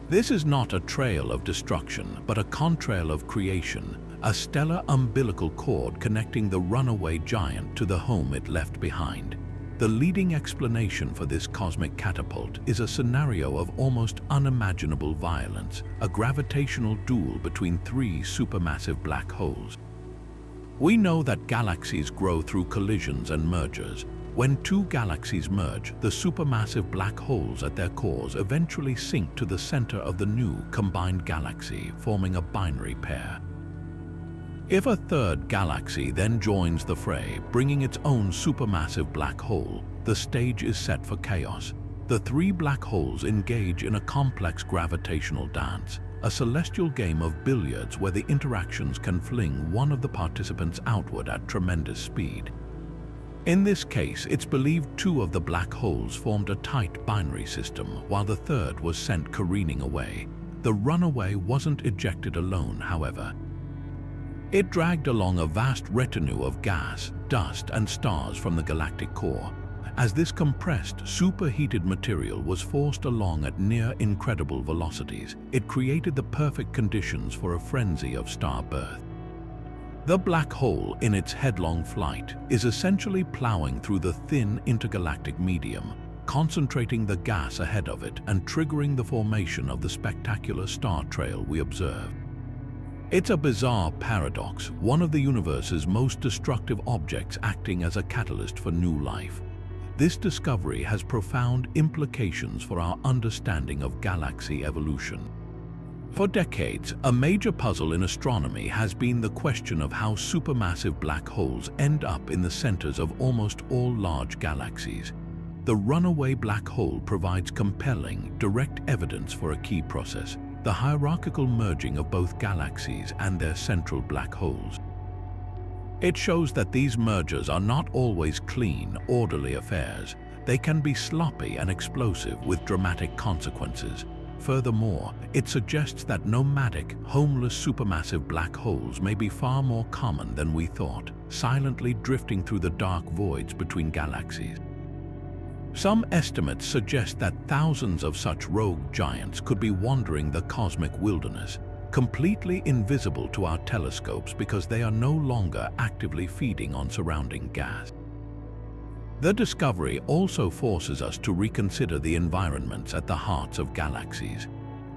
[SPEAKER 1] This is not a trail of destruction, but a contrail of creation, a stellar umbilical cord connecting the runaway giant to the home it left behind. The leading explanation for this cosmic catapult is a scenario of almost unimaginable violence, a gravitational duel between three supermassive black holes. We know that galaxies grow through collisions and mergers. When two galaxies merge, the supermassive black holes at their cores eventually sink to the center of the new combined galaxy, forming a binary pair. If a third galaxy then joins the fray, bringing its own supermassive black hole, the stage is set for chaos. The three black holes engage in a complex gravitational dance, a celestial game of billiards where the interactions can fling one of the participants outward at tremendous speed. In this case, it's believed two of the black holes formed a tight binary system, while the third was sent careening away. The runaway wasn't ejected alone, however. It dragged along a vast retinue of gas, dust, and stars from the galactic core. As this compressed, superheated material was forced along at near incredible velocities, it created the perfect conditions for a frenzy of star birth. The black hole, in its headlong flight, is essentially plowing through the thin intergalactic medium, concentrating the gas ahead of it and triggering the formation of the spectacular star trail we observe. It's a bizarre paradox, one of the universe's most destructive objects acting as a catalyst for new life. This discovery has profound implications for our understanding of galaxy evolution. For decades, a major puzzle in astronomy has been the question of how supermassive black holes end up in the centers of almost all large galaxies. The runaway black hole provides compelling, direct evidence for a key process: the hierarchical merging of both galaxies and their central black holes. It shows that these mergers are not always clean, orderly affairs. They can be sloppy and explosive with dramatic consequences. Furthermore, it suggests that nomadic, homeless supermassive black holes may be far more common than we thought, silently drifting through the dark voids between galaxies. Some estimates suggest that thousands of such rogue giants could be wandering the cosmic wilderness, completely invisible to our telescopes because they are no longer actively feeding on surrounding gas. The discovery also forces us to reconsider the environments at the hearts of galaxies.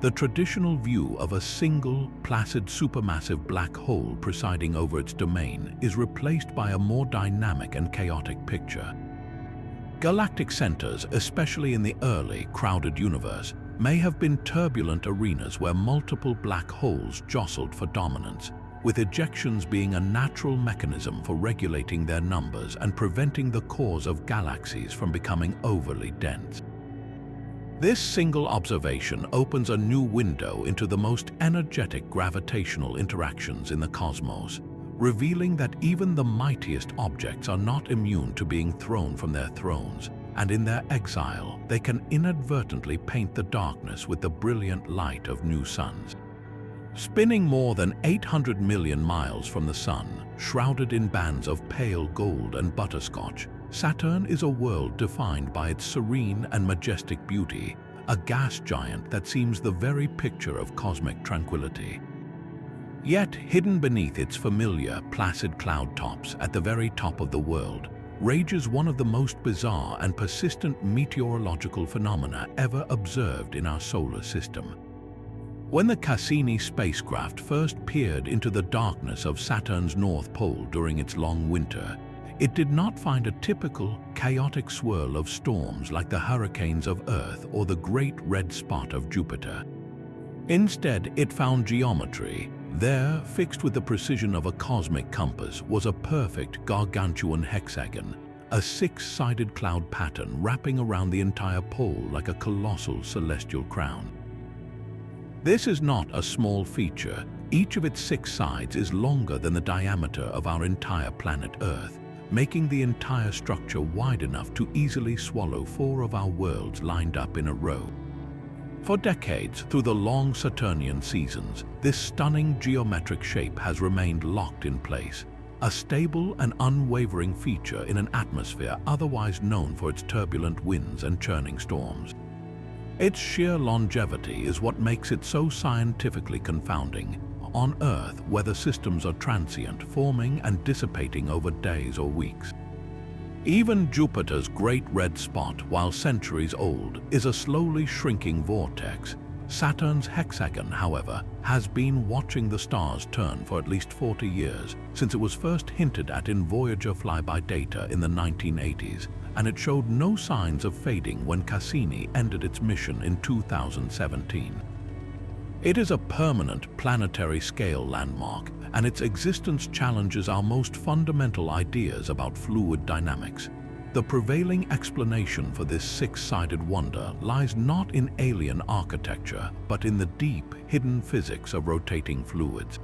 [SPEAKER 1] The traditional view of a single, placid supermassive black hole presiding over its domain is replaced by a more dynamic and chaotic picture. Galactic centers, especially in the early, crowded universe, may have been turbulent arenas where multiple black holes jostled for dominance, with ejections being a natural mechanism for regulating their numbers and preventing the cores of galaxies from becoming overly dense. This single observation opens a new window into the most energetic gravitational interactions in the cosmos, revealing that even the mightiest objects are not immune to being thrown from their thrones, and in their exile, they can inadvertently paint the darkness with the brilliant light of new suns. Spinning more than 800 million miles from the Sun, shrouded in bands of pale gold and butterscotch, Saturn is a world defined by its serene and majestic beauty, a gas giant that seems the very picture of cosmic tranquility. Yet, hidden beneath its familiar, placid cloud tops at the very top of the world, rages one of the most bizarre and persistent meteorological phenomena ever observed in our solar system. When the Cassini spacecraft first peered into the darkness of Saturn's North Pole during its long winter, it did not find a typical, chaotic swirl of storms like the hurricanes of Earth or the Great Red Spot of Jupiter. Instead, it found geometry. There, fixed with the precision of a cosmic compass, was a perfect gargantuan hexagon, a six-sided cloud pattern wrapping around the entire pole like a colossal celestial crown. This is not a small feature. Each of its six sides is longer than the diameter of our entire planet Earth, making the entire structure wide enough to easily swallow four of our worlds lined up in a row. For decades, through the long Saturnian seasons, this stunning geometric shape has remained locked in place, a stable and unwavering feature in an atmosphere otherwise known for its turbulent winds and churning storms. Its sheer longevity is what makes it so scientifically confounding. On Earth, weather systems are transient, forming and dissipating over days or weeks. Even Jupiter's Great Red Spot, while centuries old, is a slowly shrinking vortex. Saturn's hexagon, however, has been watching the stars turn for at least 40 years, since it was first hinted at in Voyager flyby data in the 1980s, and it showed no signs of fading when Cassini ended its mission in 2017. It is a permanent planetary scale landmark, and its existence challenges our most fundamental ideas about fluid dynamics. The prevailing explanation for this six-sided wonder lies not in alien architecture, but in the deep, hidden physics of rotating fluids.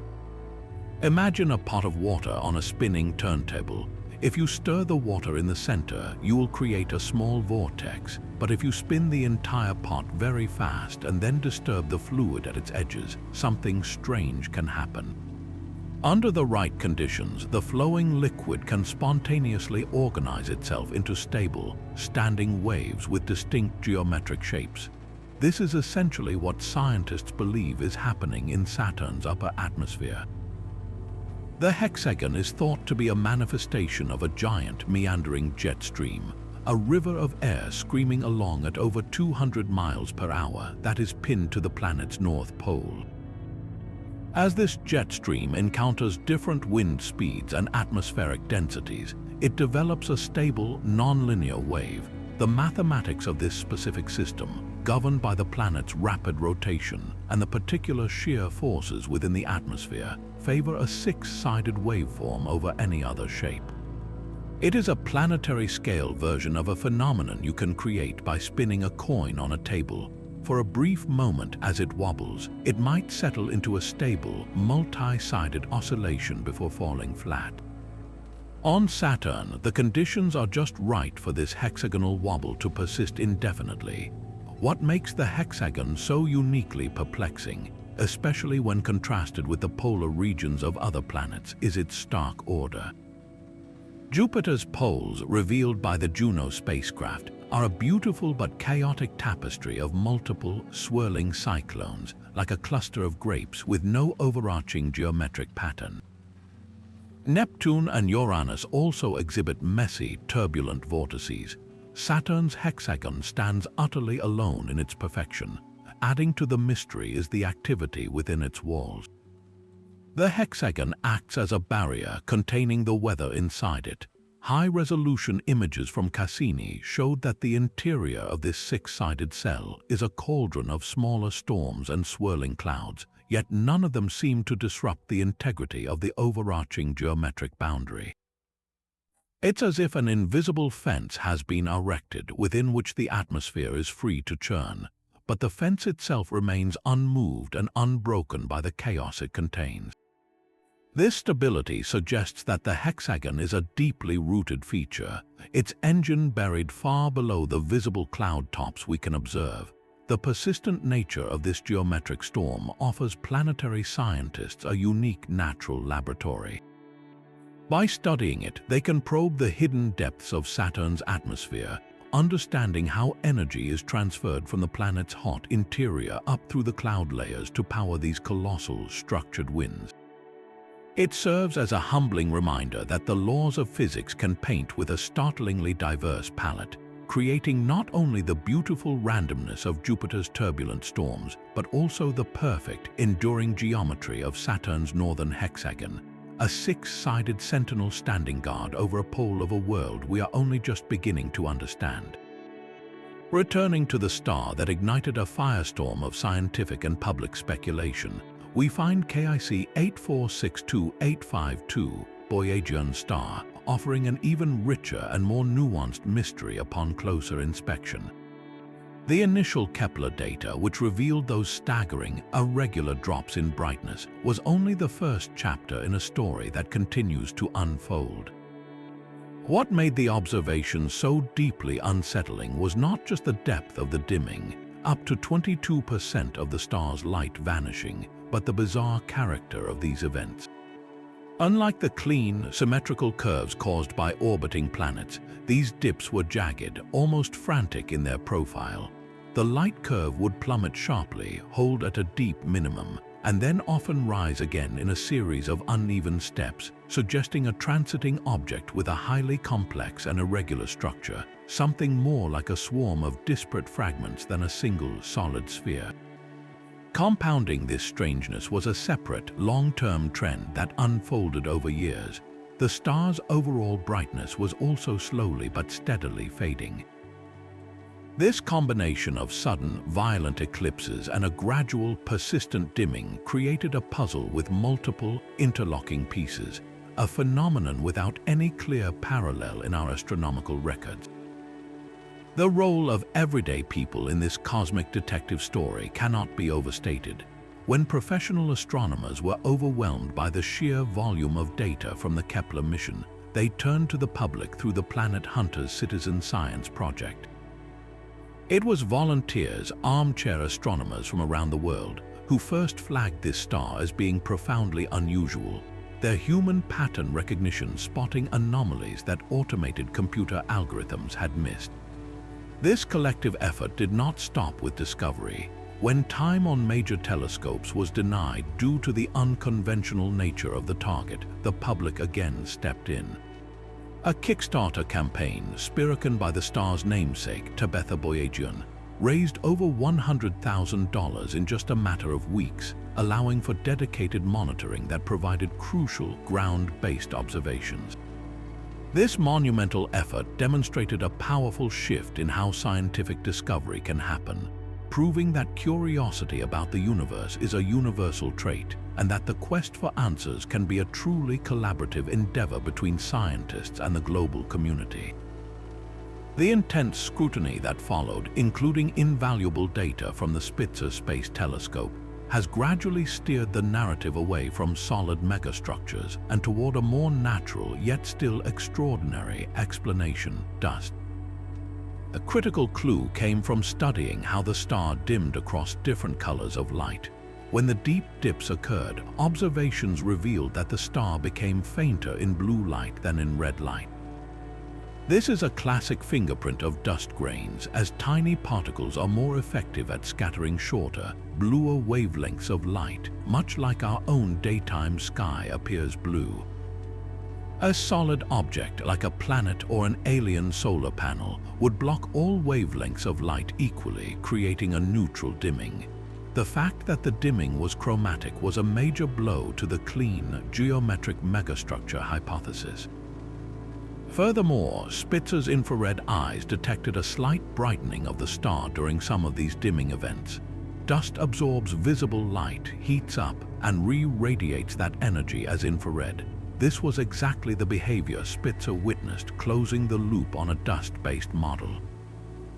[SPEAKER 1] Imagine a pot of water on a spinning turntable. If you stir the water in the center, you will create a small vortex, but if you spin the entire pot very fast and then disturb the fluid at its edges, something strange can happen. Under the right conditions, the flowing liquid can spontaneously organize itself into stable, standing waves with distinct geometric shapes. This is essentially what scientists believe is happening in Saturn's upper atmosphere. The hexagon is thought to be a manifestation of a giant meandering jet stream, a river of air screaming along at over 200 miles per hour that is pinned to the planet's north pole. As this jet stream encounters different wind speeds and atmospheric densities, it develops a stable, nonlinear wave. The mathematics of this specific system, governed by the planet's rapid rotation and the particular shear forces within the atmosphere, favor a six-sided waveform over any other shape. It is a planetary scale version of a phenomenon you can create by spinning a coin on a table. For a brief moment as it wobbles, it might settle into a stable, multi-sided oscillation before falling flat. On Saturn, the conditions are just right for this hexagonal wobble to persist indefinitely. What makes the hexagon so uniquely perplexing, especially when contrasted with the polar regions of other planets, is its stark order. Jupiter's poles, revealed by the Juno spacecraft, are a beautiful but chaotic tapestry of multiple, swirling cyclones, like a cluster of grapes with no overarching geometric pattern. Neptune and Uranus also exhibit messy, turbulent vortices. Saturn's hexagon stands utterly alone in its perfection. Adding to the mystery is the activity within its walls. The hexagon acts as a barrier containing the weather inside it. High-resolution images from Cassini showed that the interior of this six-sided cell is a cauldron of smaller storms and swirling clouds, yet none of them seem to disrupt the integrity of the overarching geometric boundary. It's as if an invisible fence has been erected within which the atmosphere is free to churn, but the fence itself remains unmoved and unbroken by the chaos it contains. This stability suggests that the hexagon is a deeply rooted feature, its engine buried far below the visible cloud tops we can observe. The persistent nature of this geometric storm offers planetary scientists a unique natural laboratory. By studying it, they can probe the hidden depths of Saturn's atmosphere, understanding how energy is transferred from the planet's hot interior up through the cloud layers to power these colossal, structured winds. It serves as a humbling reminder that the laws of physics can paint with a startlingly diverse palette, creating not only the beautiful randomness of Jupiter's turbulent storms, but also the perfect, enduring geometry of Saturn's northern hexagon, a six-sided sentinel standing guard over a pole of a world we are only just beginning to understand. Returning to the star that ignited a firestorm of scientific and public speculation, we find KIC 8462852, Boyajian star, offering an even richer and more nuanced mystery upon closer inspection. The initial Kepler data, which revealed those staggering, irregular drops in brightness, was only the first chapter in a story that continues to unfold. What made the observation so deeply unsettling was not just the depth of the dimming, up to 22% of the star's light vanishing, but the bizarre character of these events. Unlike the clean, symmetrical curves caused by orbiting planets, these dips were jagged, almost frantic in their profile. The light curve would plummet sharply, hold at a deep minimum, and then often rise again in a series of uneven steps, suggesting a transiting object with a highly complex and irregular structure, something more like a swarm of disparate fragments than a single solid sphere. Compounding this strangeness was a separate, long-term trend that unfolded over years. The star's overall brightness was also slowly but steadily fading. This combination of sudden, violent eclipses and a gradual, persistent dimming created a puzzle with multiple, interlocking pieces, a phenomenon without any clear parallel in our astronomical records. The role of everyday people in this cosmic detective story cannot be overstated. When professional astronomers were overwhelmed by the sheer volume of data from the Kepler mission, they turned to the public through the Planet Hunters Citizen Science Project. It was volunteers, armchair astronomers from around the world, who first flagged this star as being profoundly unusual, their human pattern recognition spotting anomalies that automated computer algorithms had missed. This collective effort did not stop with discovery. When time on major telescopes was denied due to the unconventional nature of the target, the public again stepped in. A Kickstarter campaign, spearheaded by the star's namesake, Tabetha Boyajian, raised over $100,000 in just a matter of weeks, allowing for dedicated monitoring that provided crucial ground-based observations. This monumental effort demonstrated a powerful shift in how scientific discovery can happen, proving that curiosity about the universe is a universal trait and that the quest for answers can be a truly collaborative endeavor between scientists and the global community. The intense scrutiny that followed, including invaluable data from the Spitzer Space Telescope, has gradually steered the narrative away from solid megastructures and toward a more natural yet still extraordinary explanation: dust. A critical clue came from studying how the star dimmed across different colors of light. When the deep dips occurred, observations revealed that the star became fainter in blue light than in red light. This is a classic fingerprint of dust grains, as tiny particles are more effective at scattering shorter, bluer wavelengths of light, much like our own daytime sky appears blue. A solid object like a planet or an alien solar panel would block all wavelengths of light equally, creating a neutral dimming. The fact that the dimming was chromatic was a major blow to the clean, geometric megastructure hypothesis. Furthermore, Spitzer's infrared eyes detected a slight brightening of the star during some of these dimming events. Dust absorbs visible light, heats up, and re-radiates that energy as infrared. This was exactly the behavior Spitzer witnessed, closing the loop on a dust-based model.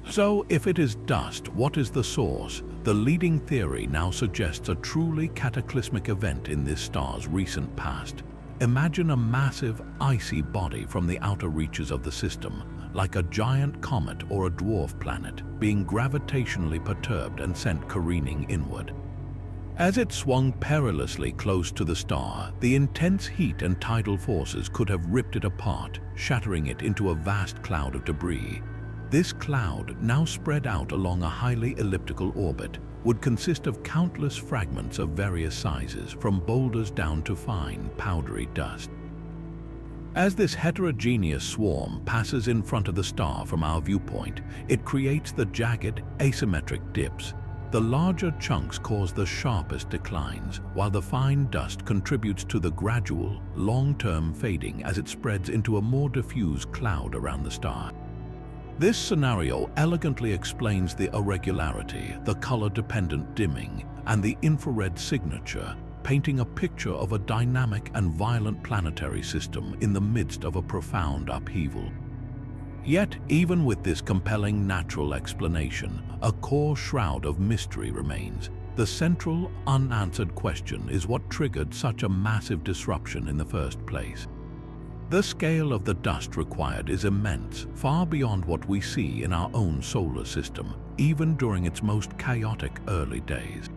[SPEAKER 1] So, if it is dust, what is the source? The leading theory now suggests a truly cataclysmic event in this star's recent past. Imagine a massive, icy body from the outer reaches of the system, like a giant comet or a dwarf planet, being gravitationally perturbed and sent careening inward. As it swung perilously close to the star, the intense heat and tidal forces could have ripped it apart, shattering it into a vast cloud of debris. This cloud, now spread out along a highly elliptical orbit, would consist of countless fragments of various sizes, from boulders down to fine, powdery dust. As this heterogeneous swarm passes in front of the star from our viewpoint, it creates the jagged, asymmetric dips. The larger chunks cause the sharpest declines, while the fine dust contributes to the gradual, long-term fading as it spreads into a more diffuse cloud around the star. This scenario elegantly explains the irregularity, the color-dependent dimming, and the infrared signature, painting a picture of a dynamic and violent planetary system in the midst of a profound upheaval. Yet, even with this compelling natural explanation, a core shroud of mystery remains. The central, unanswered question is what triggered such a massive disruption in the first place. The scale of the dust required is immense, far beyond what we see in our own solar system, even during its most chaotic early days.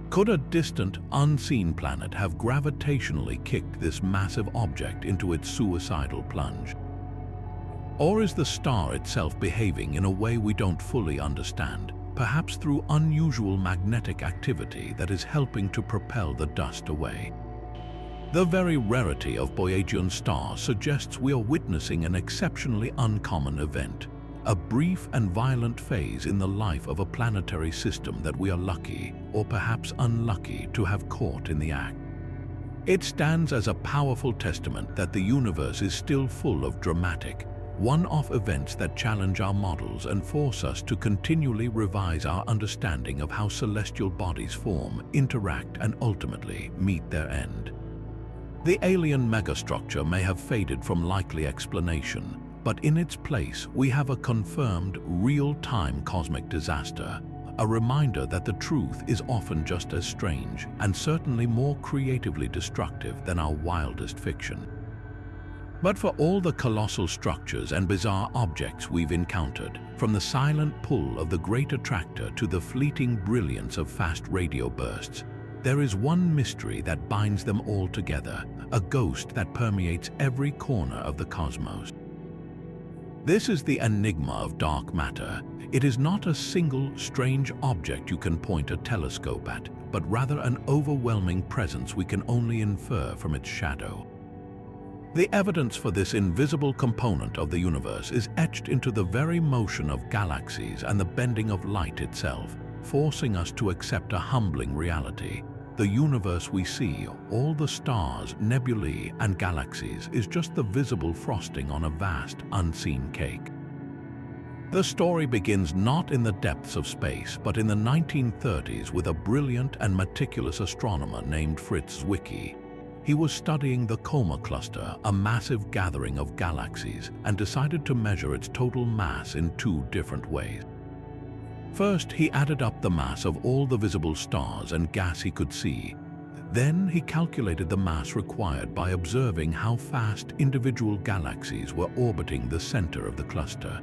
[SPEAKER 1] Could a distant, unseen planet have gravitationally kicked this massive object into its suicidal plunge? Or is the star itself behaving in a way we don't fully understand, perhaps through unusual magnetic activity that is helping to propel the dust away? The very rarity of Boyajian stars suggests we are witnessing an exceptionally uncommon event, a brief and violent phase in the life of a planetary system that we are lucky, or perhaps unlucky, to have caught in the act. It stands as a powerful testament that the universe is still full of dramatic, one-off events that challenge our models and force us to continually revise our understanding of how celestial bodies form, interact, and ultimately meet their end. The alien megastructure may have faded from likely explanation, but in its place we have a confirmed, real-time cosmic disaster, a reminder that the truth is often just as strange and certainly more creatively destructive than our wildest fiction. But for all the colossal structures and bizarre objects we've encountered, from the silent pull of the Great Attractor to the fleeting brilliance of fast radio bursts, there is one mystery that binds them all together, a ghost that permeates every corner of the cosmos. This is the enigma of dark matter. It is not a single, strange object you can point a telescope at, but rather an overwhelming presence we can only infer from its shadow. The evidence for this invisible component of the universe is etched into the very motion of galaxies and the bending of light itself, forcing us to accept a humbling reality. The universe we see, all the stars, nebulae, and galaxies, is just the visible frosting on a vast, unseen cake. The story begins not in the depths of space, but in the 1930s with a brilliant and meticulous astronomer named Fritz Zwicky. He was studying the Coma Cluster, a massive gathering of galaxies, and decided to measure its total mass in two different ways. First, he added up the mass of all the visible stars and gas he could see. Then he calculated the mass required by observing how fast individual galaxies were orbiting the center of the cluster.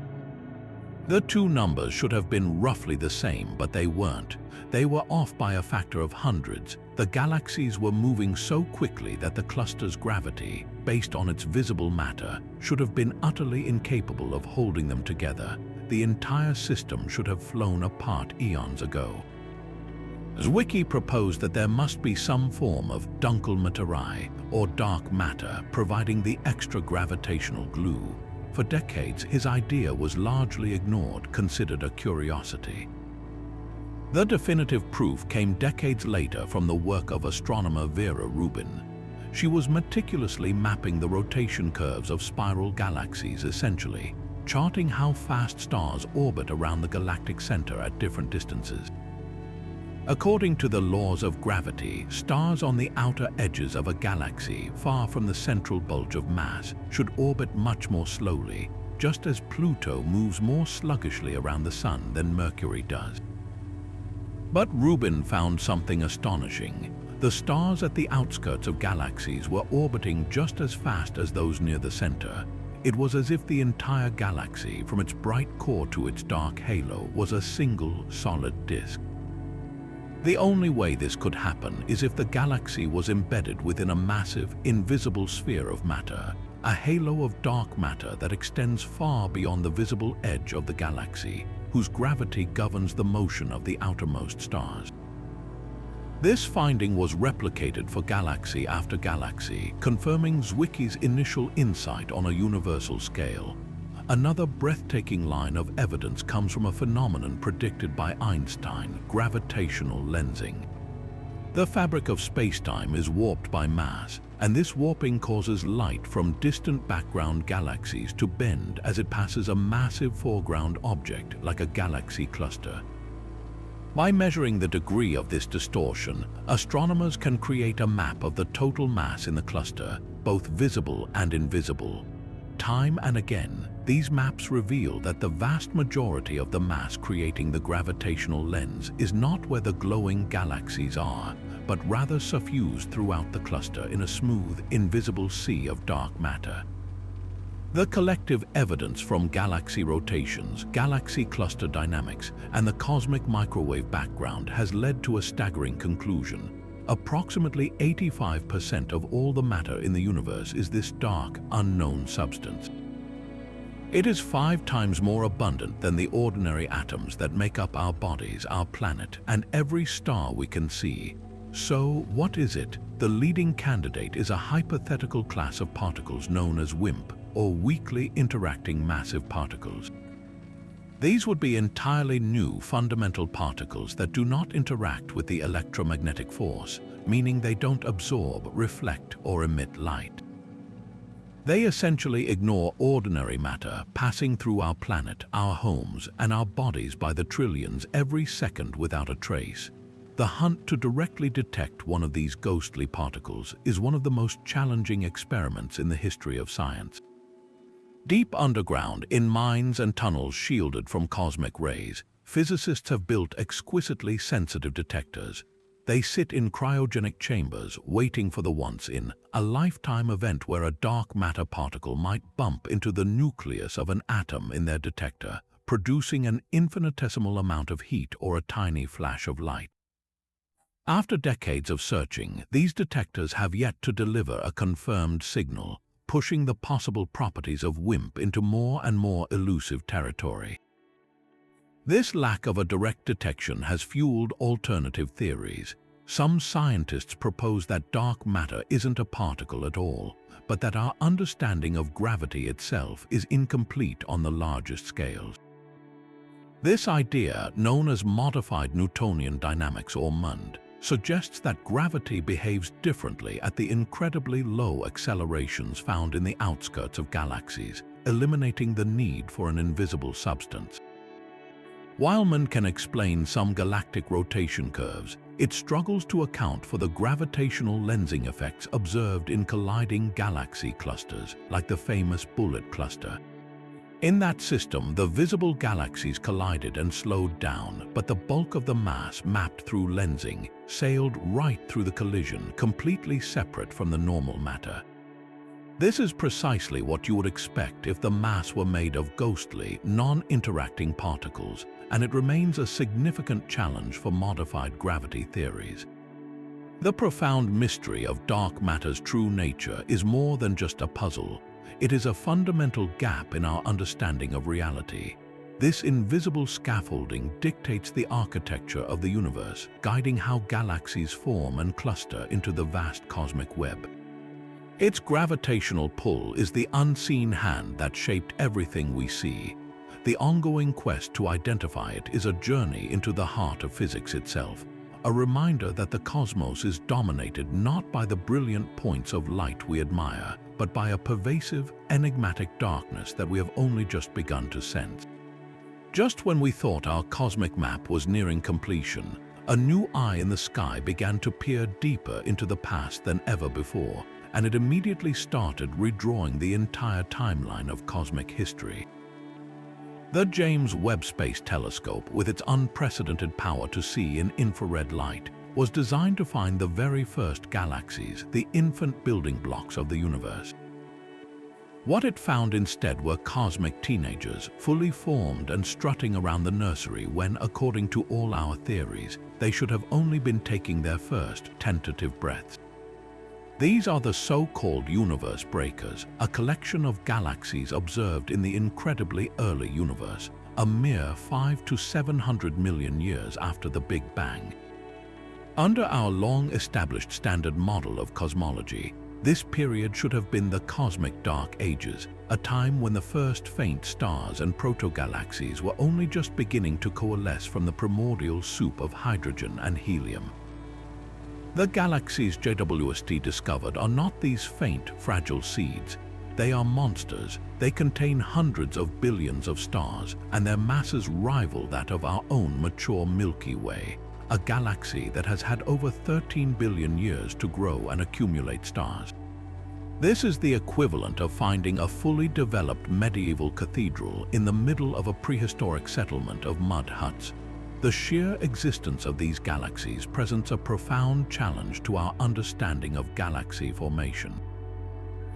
[SPEAKER 1] The two numbers should have been roughly the same, but they weren't. They were off by a factor of hundreds. The galaxies were moving so quickly that the cluster's gravity, based on its visible matter, should have been utterly incapable of holding them together. The entire system should have flown apart eons ago. Zwicky proposed that there must be some form of dunkle materie, or dark matter, providing the extra gravitational glue. For decades, his idea was largely ignored, considered a curiosity. The definitive proof came decades later from the work of astronomer Vera Rubin. She was meticulously mapping the rotation curves of spiral galaxies, essentially charting how fast stars orbit around the galactic center at different distances. According to the laws of gravity, stars on the outer edges of a galaxy, far from the central bulge of mass, should orbit much more slowly, just as Pluto moves more sluggishly around the Sun than Mercury does. But Rubin found something astonishing. The stars at the outskirts of galaxies were orbiting just as fast as those near the center. It was as if the entire galaxy, from its bright core to its dark halo, was a single, solid disk. The only way this could happen is if the galaxy was embedded within a massive, invisible sphere of matter, a halo of dark matter that extends far beyond the visible edge of the galaxy, whose gravity governs the motion of the outermost stars. This finding was replicated for galaxy after galaxy, confirming Zwicky's initial insight on a universal scale. Another breathtaking line of evidence comes from a phenomenon predicted by Einstein: gravitational lensing. The fabric of spacetime is warped by mass, and this warping causes light from distant background galaxies to bend as it passes a massive foreground object like a galaxy cluster. By measuring the degree of this distortion, astronomers can create a map of the total mass in the cluster, both visible and invisible. Time and again, these maps reveal that the vast majority of the mass creating the gravitational lens is not where the glowing galaxies are, but rather suffused throughout the cluster in a smooth, invisible sea of dark matter. The collective evidence from galaxy rotations, galaxy cluster dynamics, and the cosmic microwave background has led to a staggering conclusion. Approximately 85% of all the matter in the universe is this dark, unknown substance. It is 5 times more abundant than the ordinary atoms that make up our bodies, our planet, and every star we can see. So, what is it? The leading candidate is a hypothetical class of particles known as WIMP, or weakly interacting massive particles. These would be entirely new fundamental particles that do not interact with the electromagnetic force, meaning they don't absorb, reflect, or emit light. They essentially ignore ordinary matter passing through our planet, our homes, and our bodies by the trillions every second without a trace. The hunt to directly detect one of these ghostly particles is one of the most challenging experiments in the history of science. Deep underground, in mines and tunnels shielded from cosmic rays, physicists have built exquisitely sensitive detectors. They sit in cryogenic chambers waiting for the once-in-a-lifetime event where a dark matter particle might bump into the nucleus of an atom in their detector, producing an infinitesimal amount of heat or a tiny flash of light. After decades of searching, these detectors have yet to deliver a confirmed signal, pushing the possible properties of WIMP into more and more elusive territory. This lack of a direct detection has fueled alternative theories. Some scientists propose that dark matter isn't a particle at all, but that our understanding of gravity itself is incomplete on the largest scales. This idea, known as modified Newtonian dynamics or MUND, suggests that gravity behaves differently at the incredibly low accelerations found in the outskirts of galaxies, eliminating the need for an invisible substance. While MUND can explain some galactic rotation curves, it struggles to account for the gravitational lensing effects observed in colliding galaxy clusters, like the famous Bullet cluster. In that system, the visible galaxies collided and slowed down, but the bulk of the mass mapped through lensing sailed right through the collision, completely separate from the normal matter. This is precisely what you would expect if the mass were made of ghostly, non-interacting particles, and it remains a significant challenge for modified gravity theories. The profound mystery of dark matter's true nature is more than just a puzzle. It is a fundamental gap in our understanding of reality. This invisible scaffolding dictates the architecture of the universe, guiding how galaxies form and cluster into the vast cosmic web. Its gravitational pull is the unseen hand that shaped everything we see. The ongoing quest to identify it is a journey into the heart of physics itself, a reminder that the cosmos is dominated not by the brilliant points of light we admire, but by a pervasive, enigmatic darkness that we have only just begun to sense. Just when we thought our cosmic map was nearing completion, a new eye in the sky began to peer deeper into the past than ever before, and it immediately started redrawing the entire timeline of cosmic history. The James Webb Space Telescope, with its unprecedented power to see in infrared light, was designed to find the very first galaxies, the infant building blocks of the universe. What it found instead were cosmic teenagers, fully formed and strutting around the nursery when, according to all our theories, they should have only been taking their first tentative breaths. These are the so-called universe breakers, a collection of galaxies observed in the incredibly early universe, a mere 500 to 700 million years after the Big Bang. Under our long-established standard model of cosmology, this period should have been the cosmic dark ages, a time when the first faint stars and protogalaxies were only just beginning to coalesce from the primordial soup of hydrogen and helium. The galaxies JWST discovered are not these faint, fragile seeds. They are monsters. They contain hundreds of billions of stars, and their masses rival that of our own mature Milky Way, a galaxy that has had over 13 billion years to grow and accumulate stars. This is the equivalent of finding a fully developed medieval cathedral in the middle of a prehistoric settlement of mud huts. The sheer existence of these galaxies presents a profound challenge to our understanding of galaxy formation.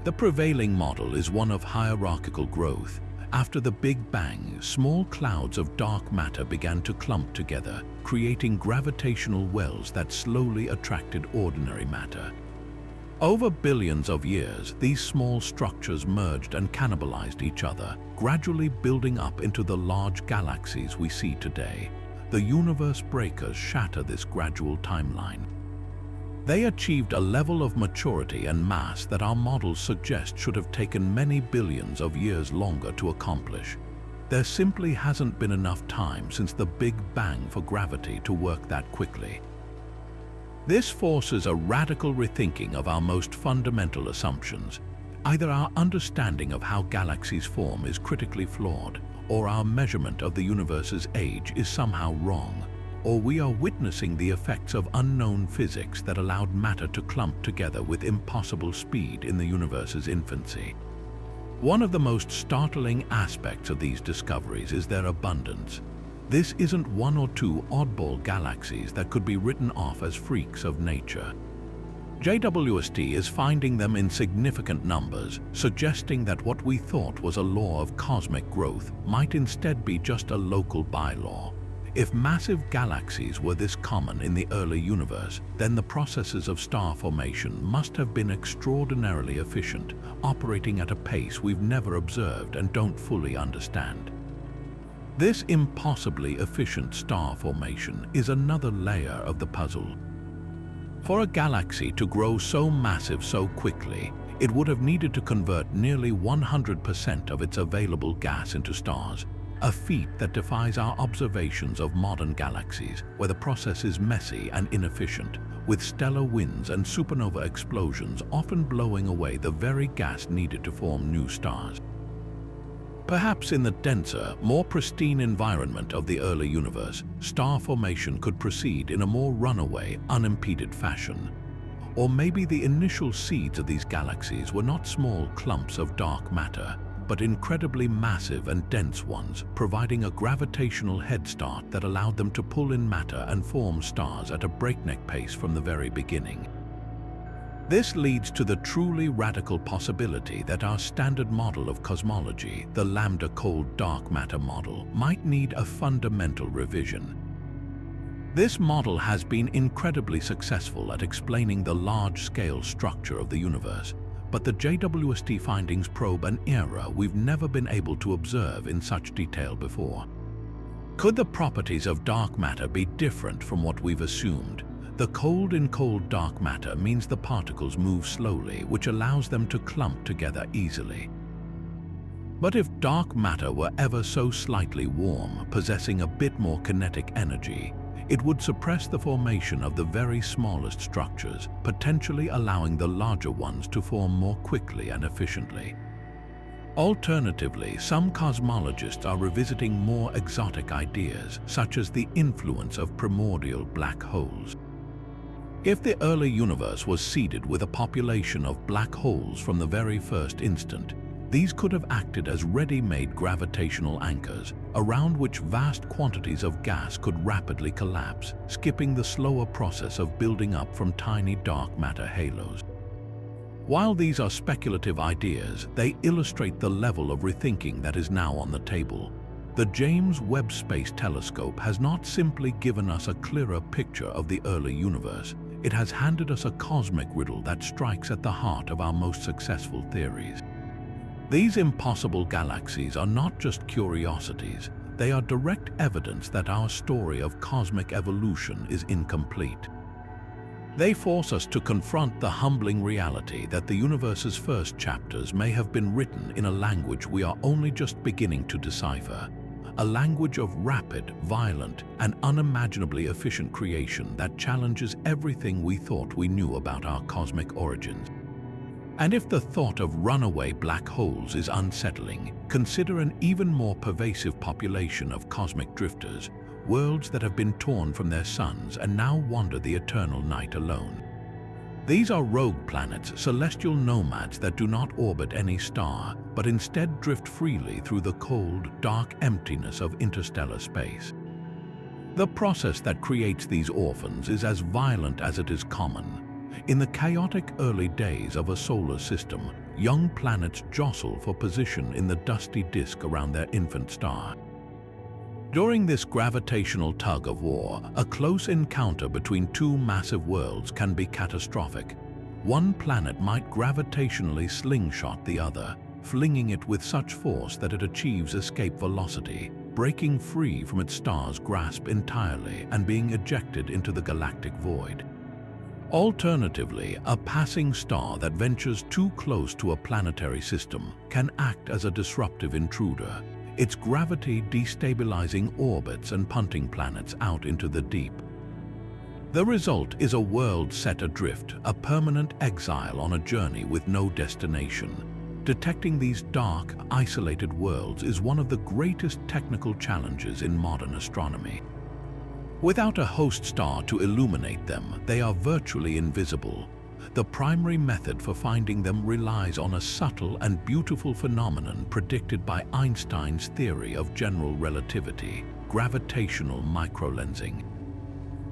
[SPEAKER 1] The prevailing model is one of hierarchical growth. After the Big Bang, small clouds of dark matter began to clump together, creating gravitational wells that slowly attracted ordinary matter. Over billions of years, these small structures merged and cannibalized each other, gradually building up into the large galaxies we see today. The universe breakers shatter this gradual timeline. They achieved a level of maturity and mass that our models suggest should have taken many billions of years longer to accomplish. There simply hasn't been enough time since the Big Bang for gravity to work that quickly. This forces a radical rethinking of our most fundamental assumptions. Either our understanding of how galaxies form is critically flawed, or our measurement of the universe's age is somehow wrong, or we are witnessing the effects of unknown physics that allowed matter to clump together with impossible speed in the universe's infancy. One of the most startling aspects of these discoveries is their abundance. This isn't one or two oddball galaxies that could be written off as freaks of nature. JWST is finding them in significant numbers, suggesting that what we thought was a law of cosmic growth might instead be just a local bylaw. If massive galaxies were this common in the early universe, then the processes of star formation must have been extraordinarily efficient, operating at a pace we've never observed and don't fully understand. This impossibly efficient star formation is another layer of the puzzle. For a galaxy to grow so massive so quickly, it would have needed to convert nearly 100% of its available gas into stars, a feat that defies our observations of modern galaxies, where the process is messy and inefficient, with stellar winds and supernova explosions often blowing away the very gas needed to form new stars. Perhaps in the denser, more pristine environment of the early universe, star formation could proceed in a more runaway, unimpeded fashion. Or maybe the initial seeds of these galaxies were not small clumps of dark matter, but incredibly massive and dense ones, providing a gravitational head start that allowed them to pull in matter and form stars at a breakneck pace from the very beginning. This leads to the truly radical possibility that our standard model of cosmology, the lambda-cold dark matter model, might need a fundamental revision. This model has been incredibly successful at explaining the large-scale structure of the universe, but the JWST findings probe an era we've never been able to observe in such detail before. Could the properties of dark matter be different from what we've assumed? The cold in cold dark matter means the particles move slowly, which allows them to clump together easily. But if dark matter were ever so slightly warm, possessing a bit more kinetic energy, it would suppress the formation of the very smallest structures, potentially allowing the larger ones to form more quickly and efficiently. Alternatively, some cosmologists are revisiting more exotic ideas, such as the influence of primordial black holes. If the early universe was seeded with a population of black holes from the very first instant, these could have acted as ready-made gravitational anchors, around which vast quantities of gas could rapidly collapse, skipping the slower process of building up from tiny dark matter halos. While these are speculative ideas, they illustrate the level of rethinking that is now on the table. The James Webb Space Telescope has not simply given us a clearer picture of the early universe, it has handed us a cosmic riddle that strikes at the heart of our most successful theories. These impossible galaxies are not just curiosities, they are direct evidence that our story of cosmic evolution is incomplete. They force us to confront the humbling reality that the universe's first chapters may have been written in a language we are only just beginning to decipher, a language of rapid, violent, and unimaginably efficient creation that challenges everything we thought we knew about our cosmic origins. And if the thought of runaway black holes is unsettling, consider an even more pervasive population of cosmic drifters, worlds that have been torn from their suns and now wander the eternal night alone. These are rogue planets, celestial nomads that do not orbit any star, but instead drift freely through the cold, dark emptiness of interstellar space. The process that creates these orphans is as violent as it is common. In the chaotic early days of a solar system, young planets jostle for position in the dusty disk around their infant star. During this gravitational tug-of-war, a close encounter between two massive worlds can be catastrophic. One planet might gravitationally slingshot the other, flinging it with such force that it achieves escape velocity, breaking free from its star's grasp entirely and being ejected into the galactic void. Alternatively, a passing star that ventures too close to a planetary system can act as a disruptive intruder, its gravity destabilizing orbits and punting planets out into the deep. The result is a world set adrift, a permanent exile on a journey with no destination. Detecting these dark, isolated worlds is one of the greatest technical challenges in modern astronomy. Without a host star to illuminate them, they are virtually invisible. The primary method for finding them relies on a subtle and beautiful phenomenon predicted by Einstein's theory of general relativity, gravitational microlensing.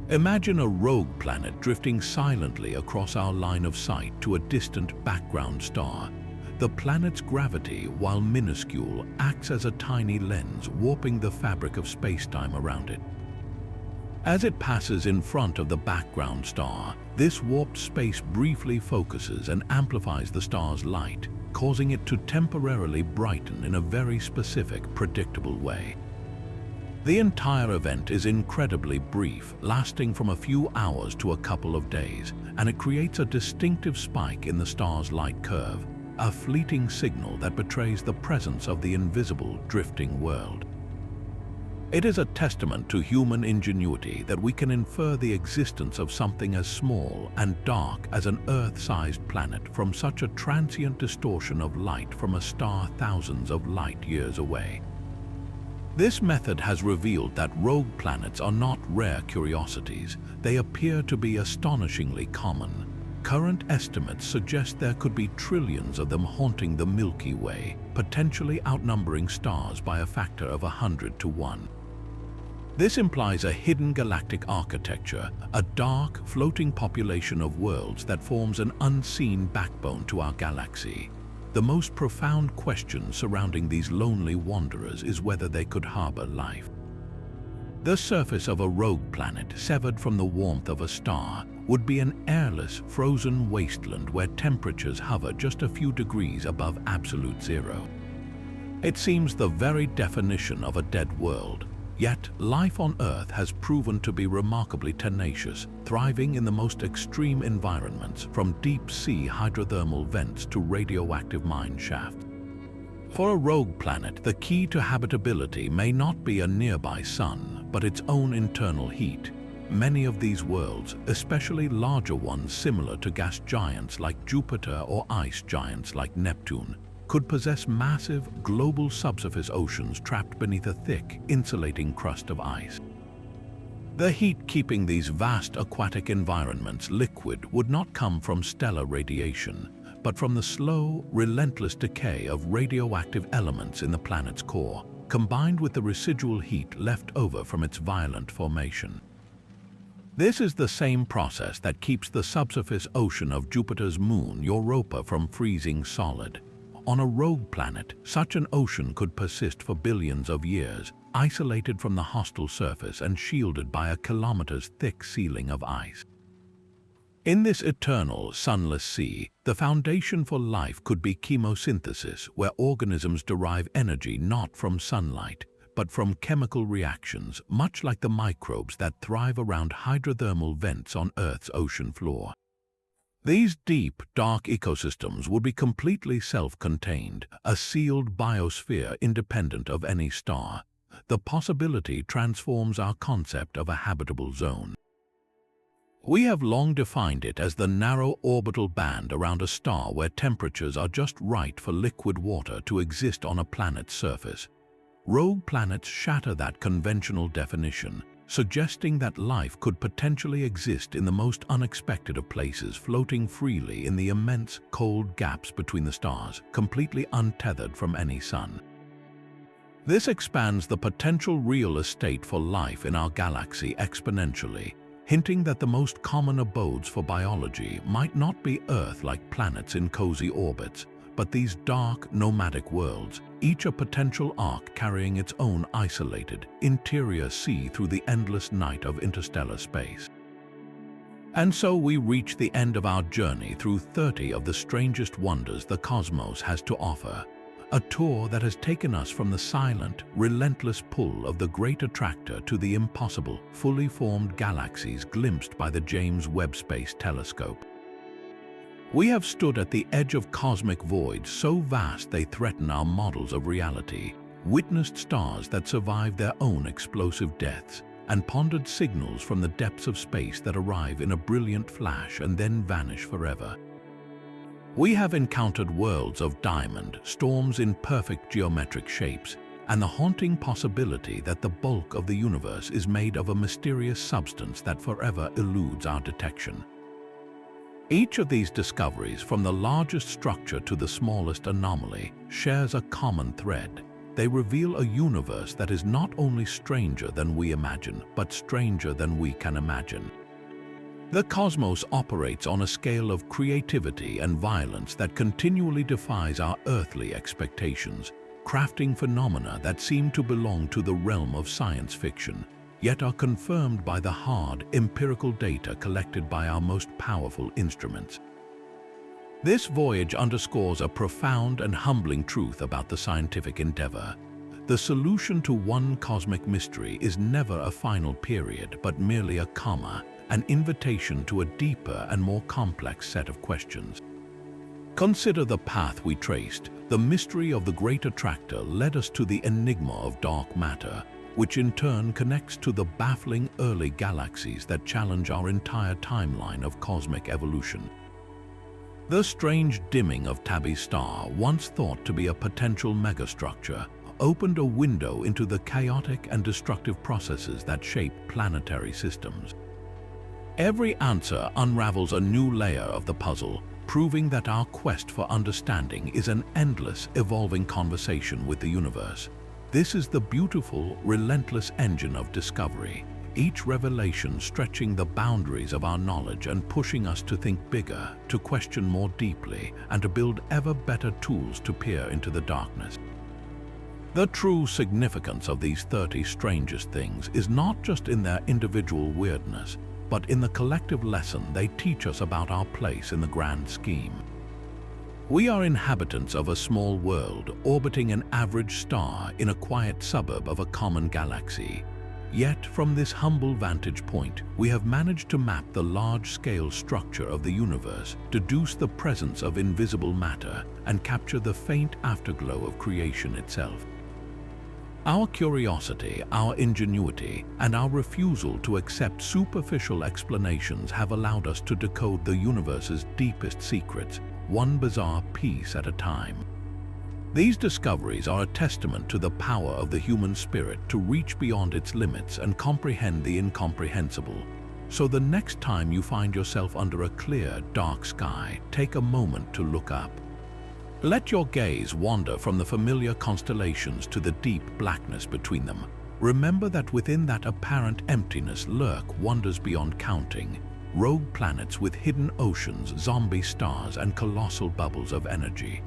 [SPEAKER 1] Imagine a rogue planet drifting silently across our line of sight to a distant background star. The planet's gravity, while minuscule, acts as a tiny lens, warping the fabric of space-time around it. As it passes in front of the background star, this warped space briefly focuses and amplifies the star's light, causing it to temporarily brighten in a very specific, predictable way. The entire event is incredibly brief, lasting from a few hours to a couple of days, and it creates a distinctive spike in the star's light curve, a fleeting signal that betrays the presence of the invisible, drifting world. It is a testament to human ingenuity that we can infer the existence of something as small and dark as an Earth-sized planet from such a transient distortion of light from a star thousands of light years away. This method has revealed that rogue planets are not rare curiosities. They appear to be astonishingly common. Current estimates suggest there could be trillions of them haunting the Milky Way, potentially outnumbering stars by a factor of 100 to 1. This implies a hidden galactic architecture, a dark, floating population of worlds that forms an unseen backbone to our galaxy. The most profound question surrounding these lonely wanderers is whether they could harbor life. The surface of a rogue planet severed from the warmth of a star would be an airless, frozen wasteland where temperatures hover just a few degrees above absolute zero. It seems the very definition of a dead world. Yet, life on Earth has proven to be remarkably tenacious, thriving in the most extreme environments, from deep-sea hydrothermal vents to radioactive mine shafts. For a rogue planet, the key to habitability may not be a nearby sun, but its own internal heat. Many of these worlds, especially larger ones similar to gas giants like Jupiter or ice giants like Neptune, could possess massive, global subsurface oceans trapped beneath a thick, insulating crust of ice. The heat keeping these vast aquatic environments liquid would not come from stellar radiation, but from the slow, relentless decay of radioactive elements in the planet's core, combined with the residual heat left over from its violent formation. This is the same process that keeps the subsurface ocean of Jupiter's moon, Europa, from freezing solid. On a rogue planet, such an ocean could persist for billions of years, isolated from the hostile surface and shielded by a kilometers-thick ceiling of ice. In this eternal, sunless sea, the foundation for life could be chemosynthesis, where organisms derive energy not from sunlight, but from chemical reactions, much like the microbes that thrive around hydrothermal vents on Earth's ocean floor. These deep, dark ecosystems would be completely self-contained, a sealed biosphere independent of any star. The possibility transforms our concept of a habitable zone. We have long defined it as the narrow orbital band around a star where temperatures are just right for liquid water to exist on a planet's surface. Rogue planets shatter that conventional definition, suggesting that life could potentially exist in the most unexpected of places, floating freely in the immense, cold gaps between the stars, completely untethered from any sun. This expands the potential real estate for life in our galaxy exponentially, hinting that the most common abodes for biology might not be Earth-like planets in cozy orbits, but these dark, nomadic worlds, each a potential ark carrying its own isolated, interior sea through the endless night of interstellar space. And so we reach the end of our journey through 30 of the strangest wonders the cosmos has to offer, a tour that has taken us from the silent, relentless pull of the Great Attractor to the impossible, fully formed galaxies glimpsed by the James Webb Space Telescope. We have stood at the edge of cosmic voids so vast they threaten our models of reality, witnessed stars that survived their own explosive deaths, and pondered signals from the depths of space that arrive in a brilliant flash and then vanish forever. We have encountered worlds of diamond, storms in perfect geometric shapes, and the haunting possibility that the bulk of the universe is made of a mysterious substance that forever eludes our detection. Each of these discoveries, from the largest structure to the smallest anomaly, shares a common thread. They reveal a universe that is not only stranger than we imagine, but stranger than we can imagine. The cosmos operates on a scale of creativity and violence that continually defies our earthly expectations, crafting phenomena that seem to belong to the realm of science fiction, yet are confirmed by the hard, empirical data collected by our most powerful instruments. This voyage underscores a profound and humbling truth about the scientific endeavor. The solution to one cosmic mystery is never a final period, but merely a comma, an invitation to a deeper and more complex set of questions. Consider the path we traced. The mystery of the Great Attractor led us to the enigma of dark matter, which in turn connects to the baffling early galaxies that challenge our entire timeline of cosmic evolution. The strange dimming of Tabby's star, once thought to be a potential megastructure, opened a window into the chaotic and destructive processes that shape planetary systems. Every answer unravels a new layer of the puzzle, proving that our quest for understanding is an endless, evolving conversation with the universe. This is the beautiful, relentless engine of discovery, each revelation stretching the boundaries of our knowledge and pushing us to think bigger, to question more deeply, and to build ever better tools to peer into the darkness. The true significance of these 30 strangest things is not just in their individual weirdness, but in the collective lesson they teach us about our place in the grand scheme. We are inhabitants of a small world orbiting an average star in a quiet suburb of a common galaxy. Yet, from this humble vantage point, we have managed to map the large-scale structure of the universe, deduce the presence of invisible matter, and capture the faint afterglow of creation itself. Our curiosity, our ingenuity, and our refusal to accept superficial explanations have allowed us to decode the universe's deepest secrets, one bizarre piece at a time. These discoveries are a testament to the power of the human spirit to reach beyond its limits and comprehend the incomprehensible. So the next time you find yourself under a clear, dark sky, take a moment to look up. Let your gaze wander from the familiar constellations to the deep blackness between them. Remember that within that apparent emptiness lurk wonders beyond counting, rogue planets with hidden oceans, zombie stars, and colossal bubbles of energy.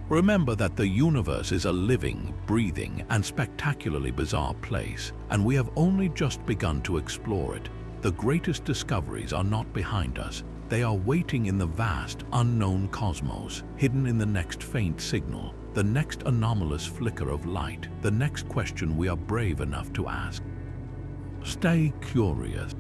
[SPEAKER 1] Remember that the universe is a living, breathing, and spectacularly bizarre place, and we have only just begun to explore it. The greatest discoveries are not behind us. They are waiting in the vast, unknown cosmos, hidden in the next faint signal, the next anomalous flicker of light, the next question we are brave enough to ask. Stay curious.